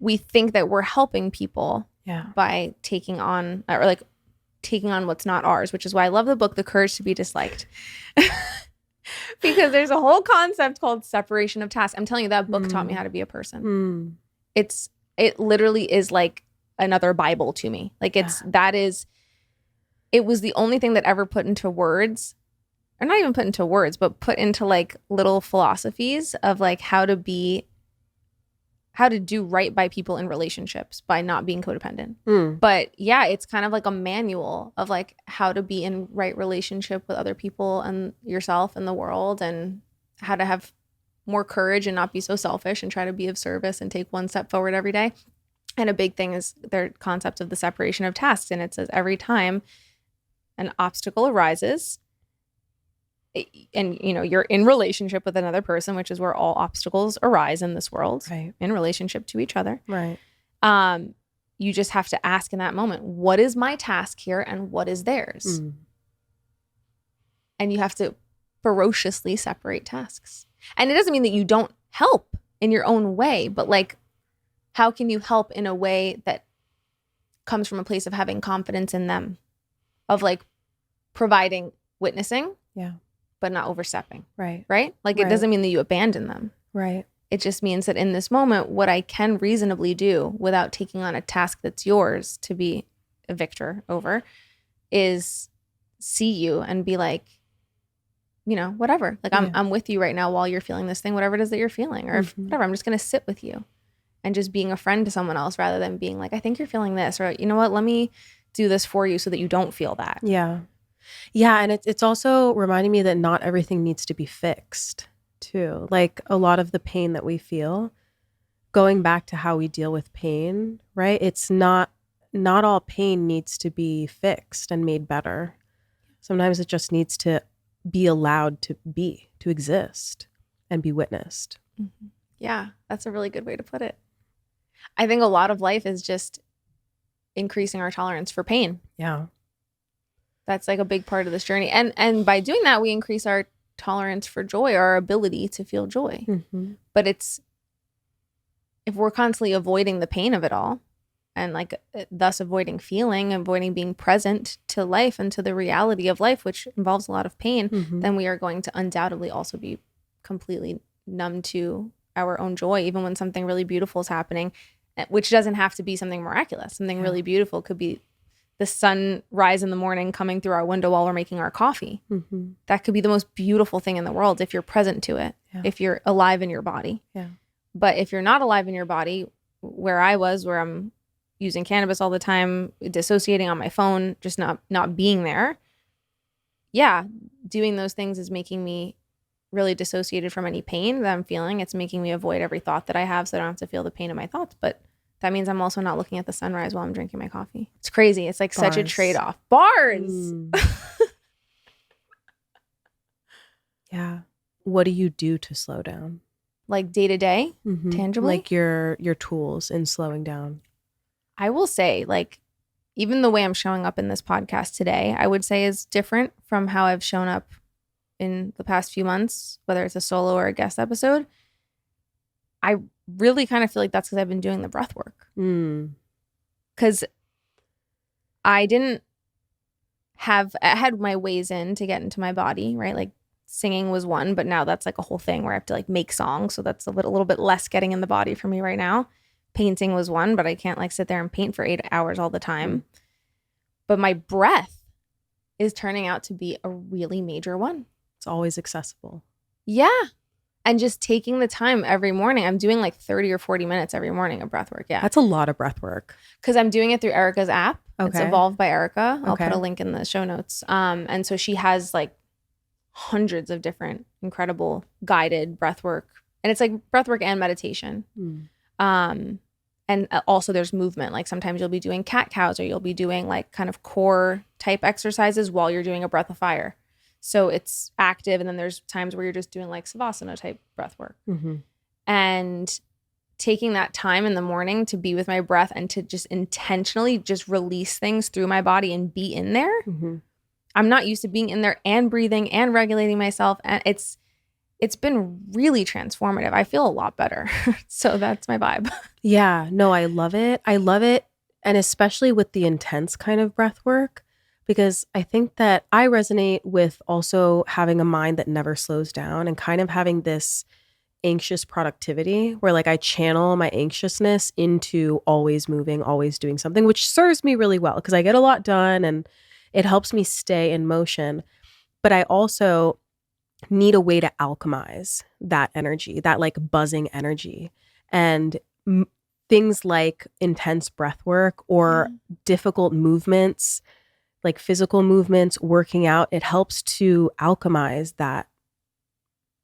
A: we think that we're helping people by taking on what's not ours, which is why I love the book, The Courage to be Disliked. Because there's a whole concept called separation of tasks. I'm telling you, that book taught me how to be a person. It literally is like another Bible to me. Like it was the only thing that ever put into words, or not even put into words, but put into like little philosophies of like how to do right by people in relationships by not being codependent. But yeah, it's kind of like a manual of like how to be in right relationship with other people and yourself and the world, and how to have more courage and not be so selfish and try to be of service and take one step forward every day. And a big thing is their concept of the separation of tasks. And it says every time an obstacle arises, and you're in relationship with another person, which is where all obstacles arise in this world, right? In relationship to each other,
D: right?
A: You just have to ask in that moment, what is my task here and what is theirs? And you have to ferociously separate tasks. And it doesn't mean that you don't help in your own way, but like, how can you help in a way that comes from a place of having confidence in them, of like providing witnessing, but not overstepping.
D: Right.
A: Right? Like, it doesn't mean that you abandon them.
D: Right.
A: It just means that in this moment, what I can reasonably do without taking on a task that's yours to be a victor over is see you and be like, whatever. Like, I'm with you right now while you're feeling this thing, whatever it is that you're feeling, or whatever. I'm just going to sit with you, and just being a friend to someone else, rather than being like, I think you're feeling this, or you know what, let me do this for you so that you don't feel that.
D: Yeah. Yeah. And it's also reminding me that not everything needs to be fixed too. Like a lot of the pain that we feel, going back to how we deal with pain, right? It's not all pain needs to be fixed and made better. Sometimes it just needs to be allowed to exist and be witnessed.
A: Yeah, that's a really good way to put it. I think a lot of life is just increasing our tolerance for pain.
D: Yeah.
A: That's like a big part of this journey. And by doing that, we increase our tolerance for joy, our ability to feel joy. But if we're constantly avoiding the pain of it all, and like thus avoiding being present to life and to the reality of life, which involves a lot of pain, then we are going to undoubtedly also be completely numb to our own joy, even when something really beautiful is happening, which doesn't have to be something miraculous. Something really beautiful could be the sunrise in the morning coming through our window while we're making our coffee. That could be the most beautiful thing in the world if you're present to it, if you're alive in your body. But if you're not alive in your body, where I'm using cannabis all the time, dissociating on my phone, just not being there. Yeah, doing those things is making me really dissociated from any pain that I'm feeling. It's making me avoid every thought that I have, so I don't have to feel the pain of my thoughts. But that means I'm also not looking at the sunrise while I'm drinking my coffee. It's crazy. It's like such a trade-off. Bars!
D: Yeah. What do you do to slow down?
A: Like day to day, tangibly?
D: Like your tools in slowing down.
A: I will say, like, even the way I'm showing up in this podcast today, I would say is different from how I've shown up in the past few months, whether it's a solo or a guest episode. I really kind of feel like that's because I've been doing the breath work. Because I had my ways in to get into my body, right? Like singing was one, but now that's like a whole thing where I have to like make songs. So that's a little bit less getting in the body for me right now. Painting was one, but I can't like sit there and paint for 8 hours all the time. But my breath is turning out to be a really major one.
D: It's always accessible.
A: Yeah. And just taking the time every morning. I'm doing like 30 or 40 minutes every morning of breath work. Yeah.
D: That's a lot of breath work.
A: Because I'm doing it through Erica's app.
D: Okay.
A: It's Evolved by Erica. I'll
D: Okay.
A: put a link in the show notes. And so she has like hundreds of different incredible guided breath work. And it's like breath work and meditation. And also there's movement. Like sometimes you'll be doing cat cows or you'll be doing like kind of core type exercises while you're doing a breath of fire. So it's active. And then there's times where you're just doing like savasana type breath work. And taking that time in the morning to be with my breath and to just intentionally just release things through my body and be in there. I'm not used to being in there and breathing and regulating myself. And it's been really transformative. I feel a lot better. So that's my vibe.
D: Yeah, no, I love it. I love it. And especially with the intense kind of breath work, because I think that I resonate with also having a mind that never slows down and kind of having this anxious productivity where like I channel my anxiousness into always moving, always doing something, which serves me really well because I get a lot done and it helps me stay in motion. But I also need a way to alchemize that energy, that like buzzing energy. And things like intense breath work or difficult movements, like physical movements, working out, it helps to alchemize that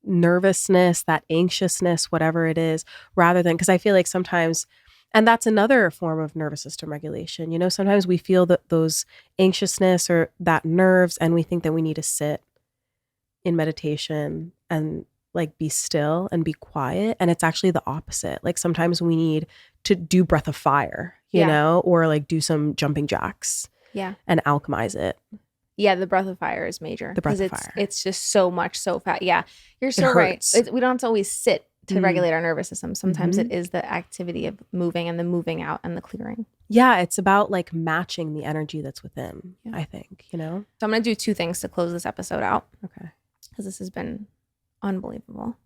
D: nervousness, that anxiousness, whatever it is, rather than, because I feel like sometimes, and that's another form of nervous system regulation, you know, sometimes we feel that those anxiousness or that nerves and we think that we need to sit in meditation and like be still and be quiet. And it's actually the opposite. Like sometimes we need to do breath of fire, you know, or like do some jumping jacks and alchemize it.
A: Yeah, the breath of fire is major.
D: The breath of fire.
A: It's just so much so fast. Yeah, you're so right. We don't have to always sit to regulate our nervous system. Sometimes it is the activity of moving and the moving out and the clearing.
D: Yeah, it's about like matching the energy that's within, I think, you know?
A: So I'm going to do 2 things to close this episode out.
D: Okay.
A: Because this has been unbelievable.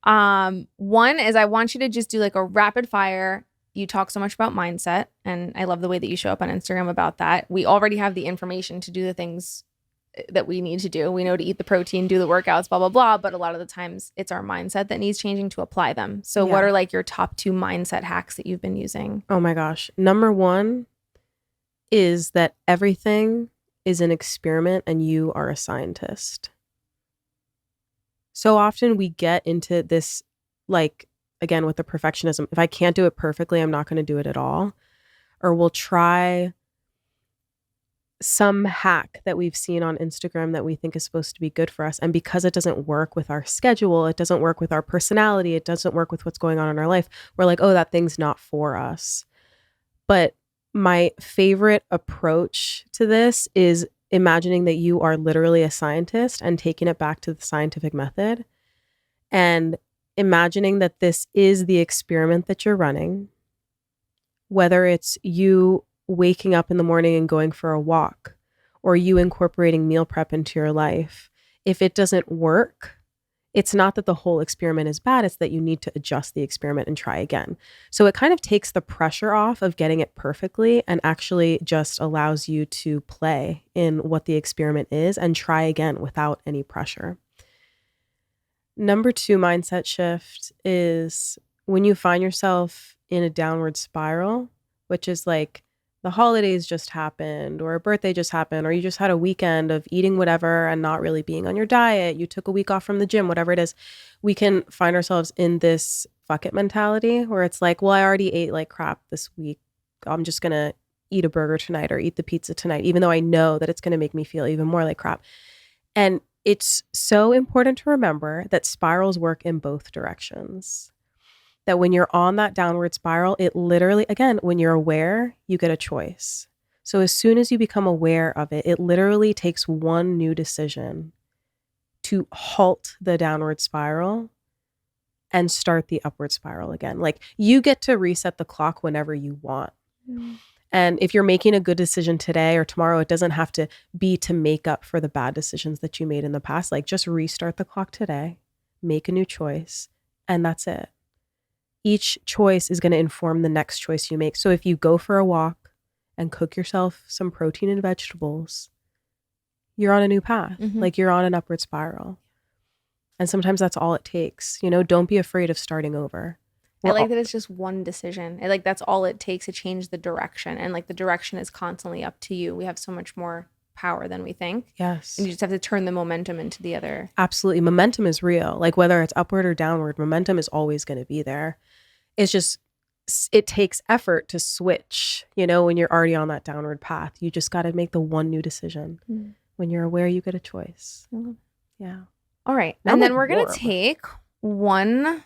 A: One is I want you to just do like a rapid fire. You talk so much about mindset, and I love the way that you show up on Instagram about that. We already have the information to do the things that we need to do. We know to eat the protein, do the workouts, blah, blah, blah. But a lot of the times it's our mindset that needs changing to apply them. So what are like your top 2 mindset hacks that you've been using?
D: Oh my gosh. Number 1 is that everything is an experiment and you are a scientist. So often we get into this, like, again, with the perfectionism. If I can't do it perfectly, I'm not going to do it at all. Or we'll try some hack that we've seen on Instagram that we think is supposed to be good for us. And because it doesn't work with our schedule, it doesn't work with our personality, it doesn't work with what's going on in our life, we're like, oh, that thing's not for us. But my favorite approach to this is imagining that you are literally a scientist and taking it back to the scientific method and imagining that this is the experiment that you're running, whether it's you waking up in the morning and going for a walk or you incorporating meal prep into your life. If it doesn't work, it's not that the whole experiment is bad, it's that you need to adjust the experiment and try again. So it kind of takes the pressure off of getting it perfectly and actually just allows you to play in what the experiment is and try again without any pressure. Number 2 mindset shift is when you find yourself in a downward spiral, which is like the holidays just happened or a birthday just happened or you just had a weekend of eating whatever and not really being on your diet, you took a week off from the gym, whatever it is, we can find ourselves in this fuck it mentality where it's like, well, I already ate like crap this week. I'm just going to eat a burger tonight or eat the pizza tonight, even though I know that it's going to make me feel even more like crap. And it's so important to remember that spirals work in both directions. That when you're on that downward spiral, it literally, again, when you're aware, you get a choice. So as soon as you become aware of it, it literally takes one new decision to halt the downward spiral and start the upward spiral again. Like, you get to reset the clock whenever you want. And if you're making a good decision today or tomorrow, it doesn't have to be to make up for the bad decisions that you made in the past. Like, just restart the clock today, make a new choice, and that's it. Each choice is going to inform the next choice you make. So if you go for a walk and cook yourself some protein and vegetables, you're on a new path. Like, you're on an upward spiral. And sometimes that's all it takes. You know, don't be afraid of starting over.
A: I like that it's just one decision. Like, that's all it takes to change the direction. And like, the direction is constantly up to you. We have so much more power than we think.
D: Yes.
A: And you just have to turn the momentum into the other.
D: Absolutely. Momentum is real. Like, whether it's upward or downward, momentum is always going to be there. It's just, it takes effort to switch, you know, when you're already on that downward path. You just got to make the one new decision. When you're aware, you get a choice. Yeah.
A: All right. And then we're going to take one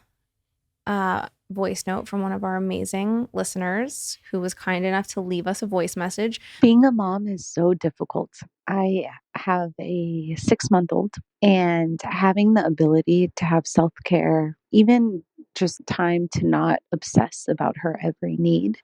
A: voice note from one of our amazing listeners who was kind enough to leave us a voice message.
E: Being a mom is so difficult. I have a 6-month-old, and having the ability to have self-care, even just time to not obsess about her every need,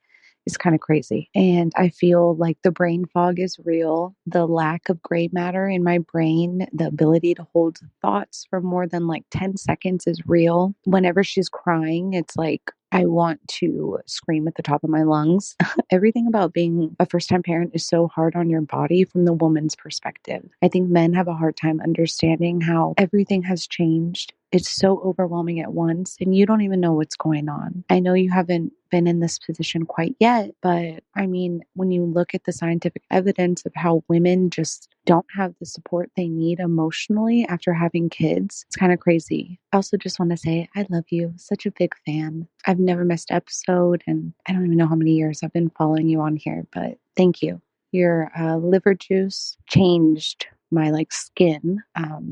E: is kind of crazy. And I feel like the brain fog is real. The lack of gray matter in my brain, the ability to hold thoughts for more than like 10 seconds is real. Whenever she's crying, it's like I want to scream at the top of my lungs. Everything about being a first-time parent is so hard on your body from the woman's perspective. I think men have a hard time understanding how everything has changed. It's so overwhelming at once, and you don't even know what's going on. I know you haven't been in this position quite yet, but I mean, when you look at the scientific evidence of how women just don't have the support they need emotionally after having kids, it's kind of crazy. I also just want to say I love you. Such a big fan. I've never missed an episode, and I don't even know how many years I've been following you on here, but thank you. Your liver juice changed my skin,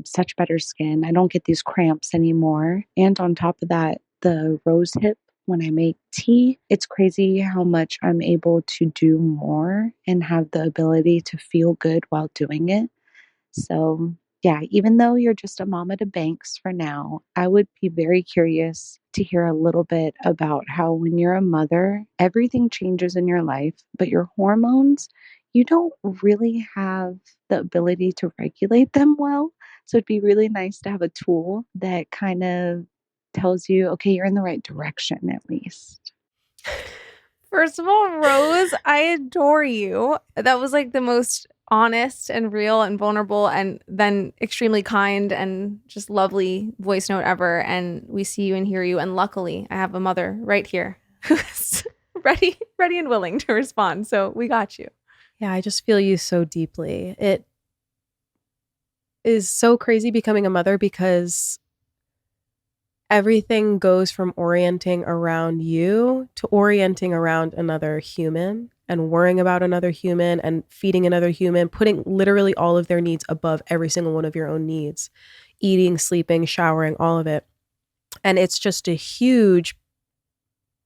E: such better skin. I don't get these cramps anymore. And on top of that, the rose hip, when I make tea, it's crazy how much I'm able to do more and have the ability to feel good while doing it. So yeah, even though you're just a mama to Banks for now, I would be very curious to hear a little bit about how when you're a mother, everything changes in your life, but your hormones, you don't really have the ability to regulate them well. So it'd be really nice to have a tool that kind of tells you, okay, you're in the right direction at least.
A: First of all, Rose, I adore you. That was like the most honest and real and vulnerable and then extremely kind and just lovely voice note ever. And we see you and hear you. And luckily, I have a mother right here who's ready and willing to respond. So we got you.
D: Yeah, I just feel you so deeply. It is so crazy becoming a mother because everything goes from orienting around you to orienting around another human and worrying about another human and feeding another human, putting literally all of their needs above every single one of your own needs, eating, sleeping, showering, all of it. And it's just a huge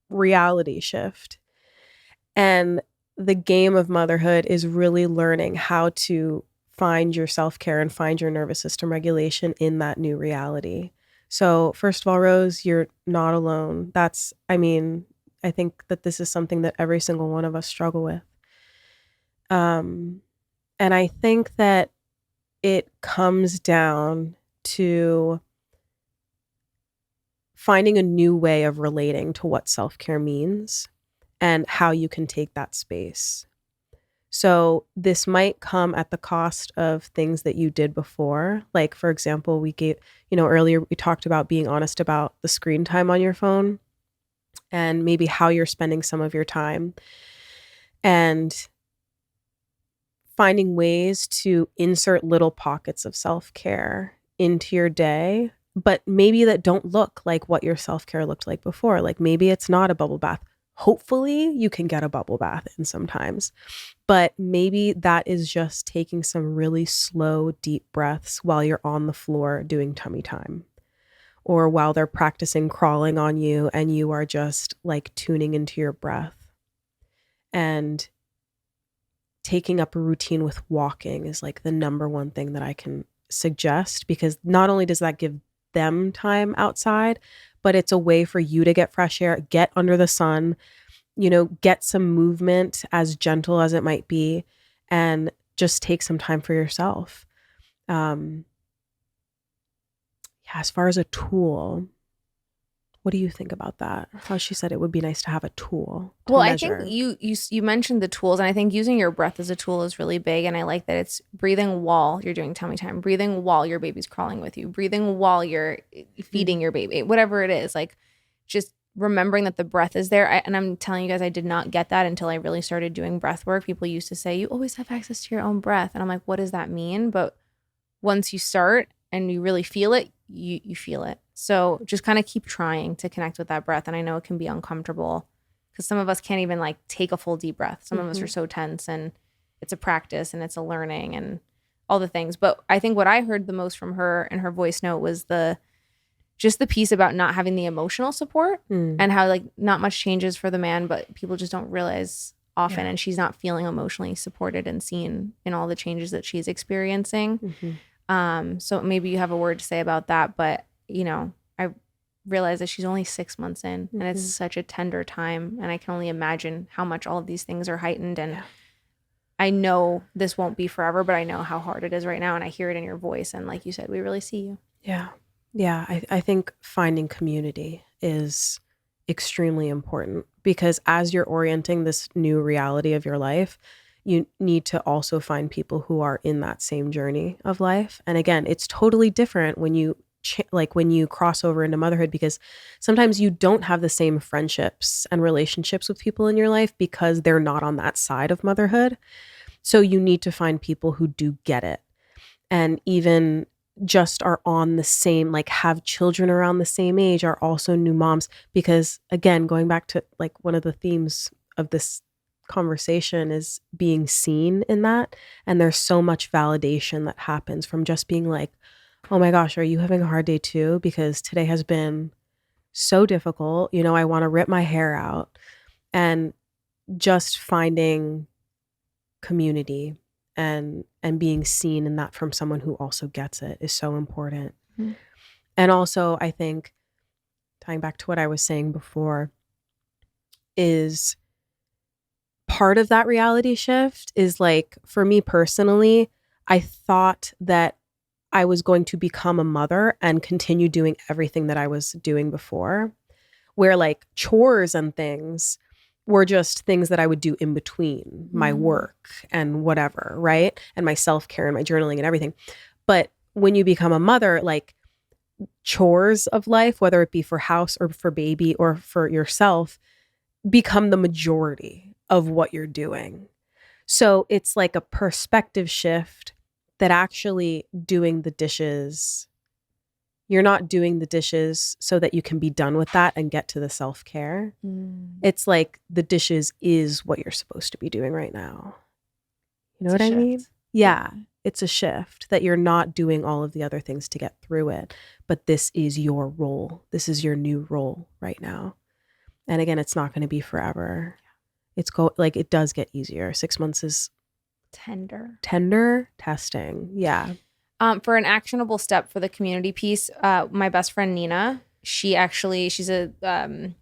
D: reality shift. And the game of motherhood is really learning how to find your self-care and find your nervous system regulation in that new reality. So first of all, Rose, you're not alone. I think that this is something that every single one of us struggle with. And I think that it comes down to finding a new way of relating to what self-care means and how you can take that space. So this might come at the cost of things that you did before. Like, for example, earlier we talked about being honest about the screen time on your phone and maybe how you're spending some of your time and finding ways to insert little pockets of self-care into your day, but maybe that don't look like what your self-care looked like before. Like, maybe it's not a bubble bath. Hopefully you can get a bubble bath in sometimes, but maybe that is just taking some really slow, deep breaths while you're on the floor doing tummy time, or while they're practicing crawling on you and you are just like tuning into your breath. And taking up a routine with walking is like the number one thing that I can suggest, because not only does that give them time outside, but it's a way for you to get fresh air, get under the sun, get some movement, as gentle as it might be, and just take some time for yourself. As far as a tool, what do you think about that? How she said it would be nice to have a tool to
A: Well,
D: measure.
A: I think you mentioned the tools, and I think using your breath as a tool is really big. And I like that it's breathing while you're doing tummy time, breathing while your baby's crawling with you, breathing while you're feeding your baby, whatever it is. Like, just remembering that the breath is there. And I'm telling you guys, I did not get that until I really started doing breath work. People used to say, you always have access to your own breath. And I'm like, what does that mean? But once you start and you really feel it, you feel it. So just kind of keep trying to connect with that breath. And I know it can be uncomfortable because some of us can't even like take a full deep breath. Some of us are so tense, and it's a practice and it's a learning and all the things. But I think what I heard the most from her in her voice note was just the piece about not having the emotional support and how like not much changes for the man, but people just don't realize often. And she's not feeling emotionally supported and seen in all the changes that she's experiencing. So maybe you have a word to say about that, but I realize that she's only 6 months in and it's such a tender time. And I can only imagine how much all of these things are heightened. And I know this won't be forever, but I know how hard it is right now. And I hear it in your voice. And like you said, we really see you.
D: Yeah. Yeah. I think finding community is extremely important, because as you're orienting this new reality of your life, you need to also find people who are in that same journey of life. And again, it's totally different when you when you cross over into motherhood, because sometimes you don't have the same friendships and relationships with people in your life because they're not on that side of motherhood. So you need to find people who do get it, and even just are on the same, like have children around the same age, are also new moms. Because again, going back to like one of the themes of this conversation is being seen in that. And there's so much validation that happens from just being like, oh my gosh, are you having a hard day too? Because today has been so difficult. I want to rip my hair out. And just finding community and being seen in that from someone who also gets it is so important. And also, I think, tying back to what I was saying before, is part of that reality shift is like, for me personally, I thought that I was going to become a mother and continue doing everything that I was doing before, where like chores and things were just things that I would do in between my work and whatever, right? And my self-care and my journaling and everything. But when you become a mother, like chores of life, whether it be for house or for baby or for yourself, become the majority of what you're doing. So it's like a perspective shift that actually doing the dishes, you're not doing the dishes so that you can be done with that and get to the self-care. It's like the dishes is what you're supposed to be doing right now. You know what I mean? Yeah. It's a shift that you're not doing all of the other things to get through it, but this is your role. This is your new role right now. And again, it's not going to be forever. It does get easier. 6 months is tender testing. Yeah.
A: For an actionable step for the community piece, my best friend Nina, she's a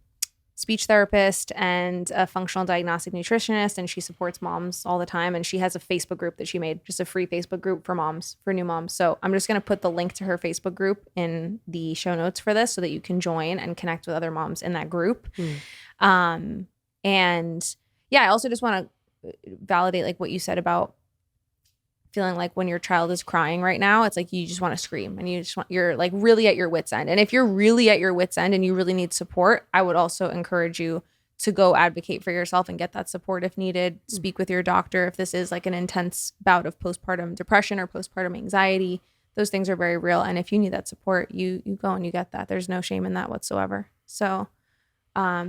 A: speech therapist and a functional diagnostic nutritionist, and she supports moms all the time. And she has a Facebook group that she made, just a free Facebook group for moms, for new moms. So I'm just going to put the link to her Facebook group in the show notes for this so that you can join and connect with other moms in that group. And yeah, I also just want to validate like what you said about feeling like when your child is crying right now, it's like you just want to scream and you're like really at your wit's end. And if you're really at your wit's end and you really need support, I would also encourage you to go advocate for yourself and get that support if needed. Speak with your doctor if this is like an intense bout of postpartum depression or postpartum anxiety. Those things are very real. And if you need that support, you go and you get that. There's no shame in that whatsoever. So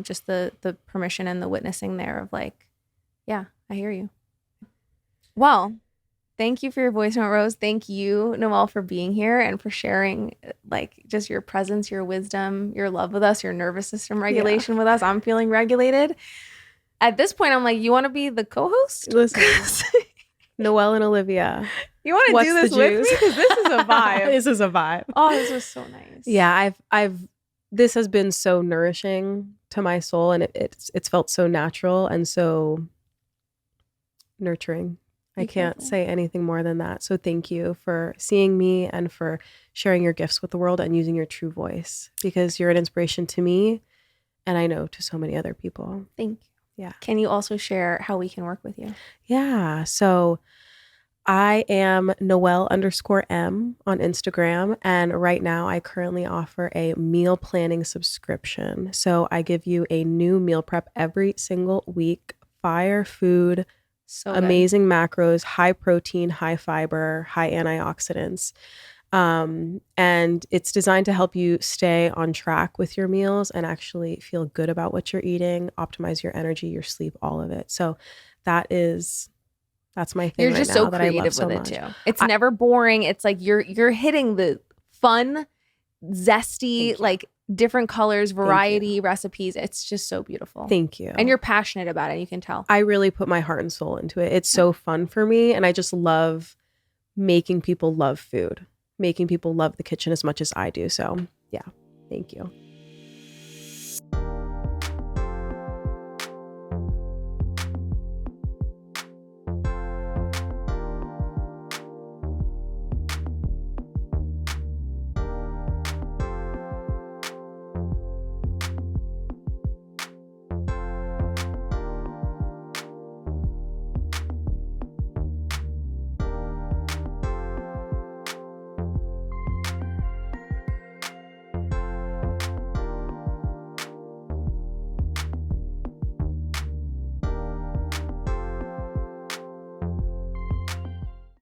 A: just the permission and the witnessing there of like, yeah, I hear you. Well, thank you for your voice note, Rose. Thank you, Noelle, for being here and for sharing like just your presence, your wisdom, your love with us, your nervous system regulation with us. I'm feeling regulated. At this point, I'm like, you want to be the co-host?
D: Listen, Noelle and Olivia.
A: You want to
D: What's
A: do
D: the
A: this with me?
D: juice?
A: Because this is a vibe.
D: This is a vibe.
A: Oh, this was so nice.
D: Yeah, this has been so nourishing to my soul, and it's felt so natural and so nurturing. I can't say anything more than that. So thank you for seeing me and for sharing your gifts with the world and using your true voice, because you're an inspiration to me and I know to so many other people.
A: Thank you.
D: Yeah.
A: Can you also share how we can work with you?
D: Yeah. So I am Noelle_M on Instagram. And right now I currently offer a meal planning subscription. So I give you a new meal prep every single week. Fire food,
A: So good.
D: amazing macros, high protein, high fiber, high antioxidants. And it's designed to help you stay on track with your meals and actually feel good about what you're eating, optimize your energy, your sleep, all of it. So that's my thing.
A: You're
D: right
A: just
D: now
A: so
D: that I love
A: creative
D: so
A: with
D: much.
A: it too. It's never boring. It's like you're hitting the fun, zesty, like different colors, variety recipes. It's just so beautiful.
D: Thank you.
A: And you're passionate about it. You can tell.
D: I really put my heart and soul into it. It's so fun for me. And I just love making people love food, making people love the kitchen as much as I do. So yeah, thank you.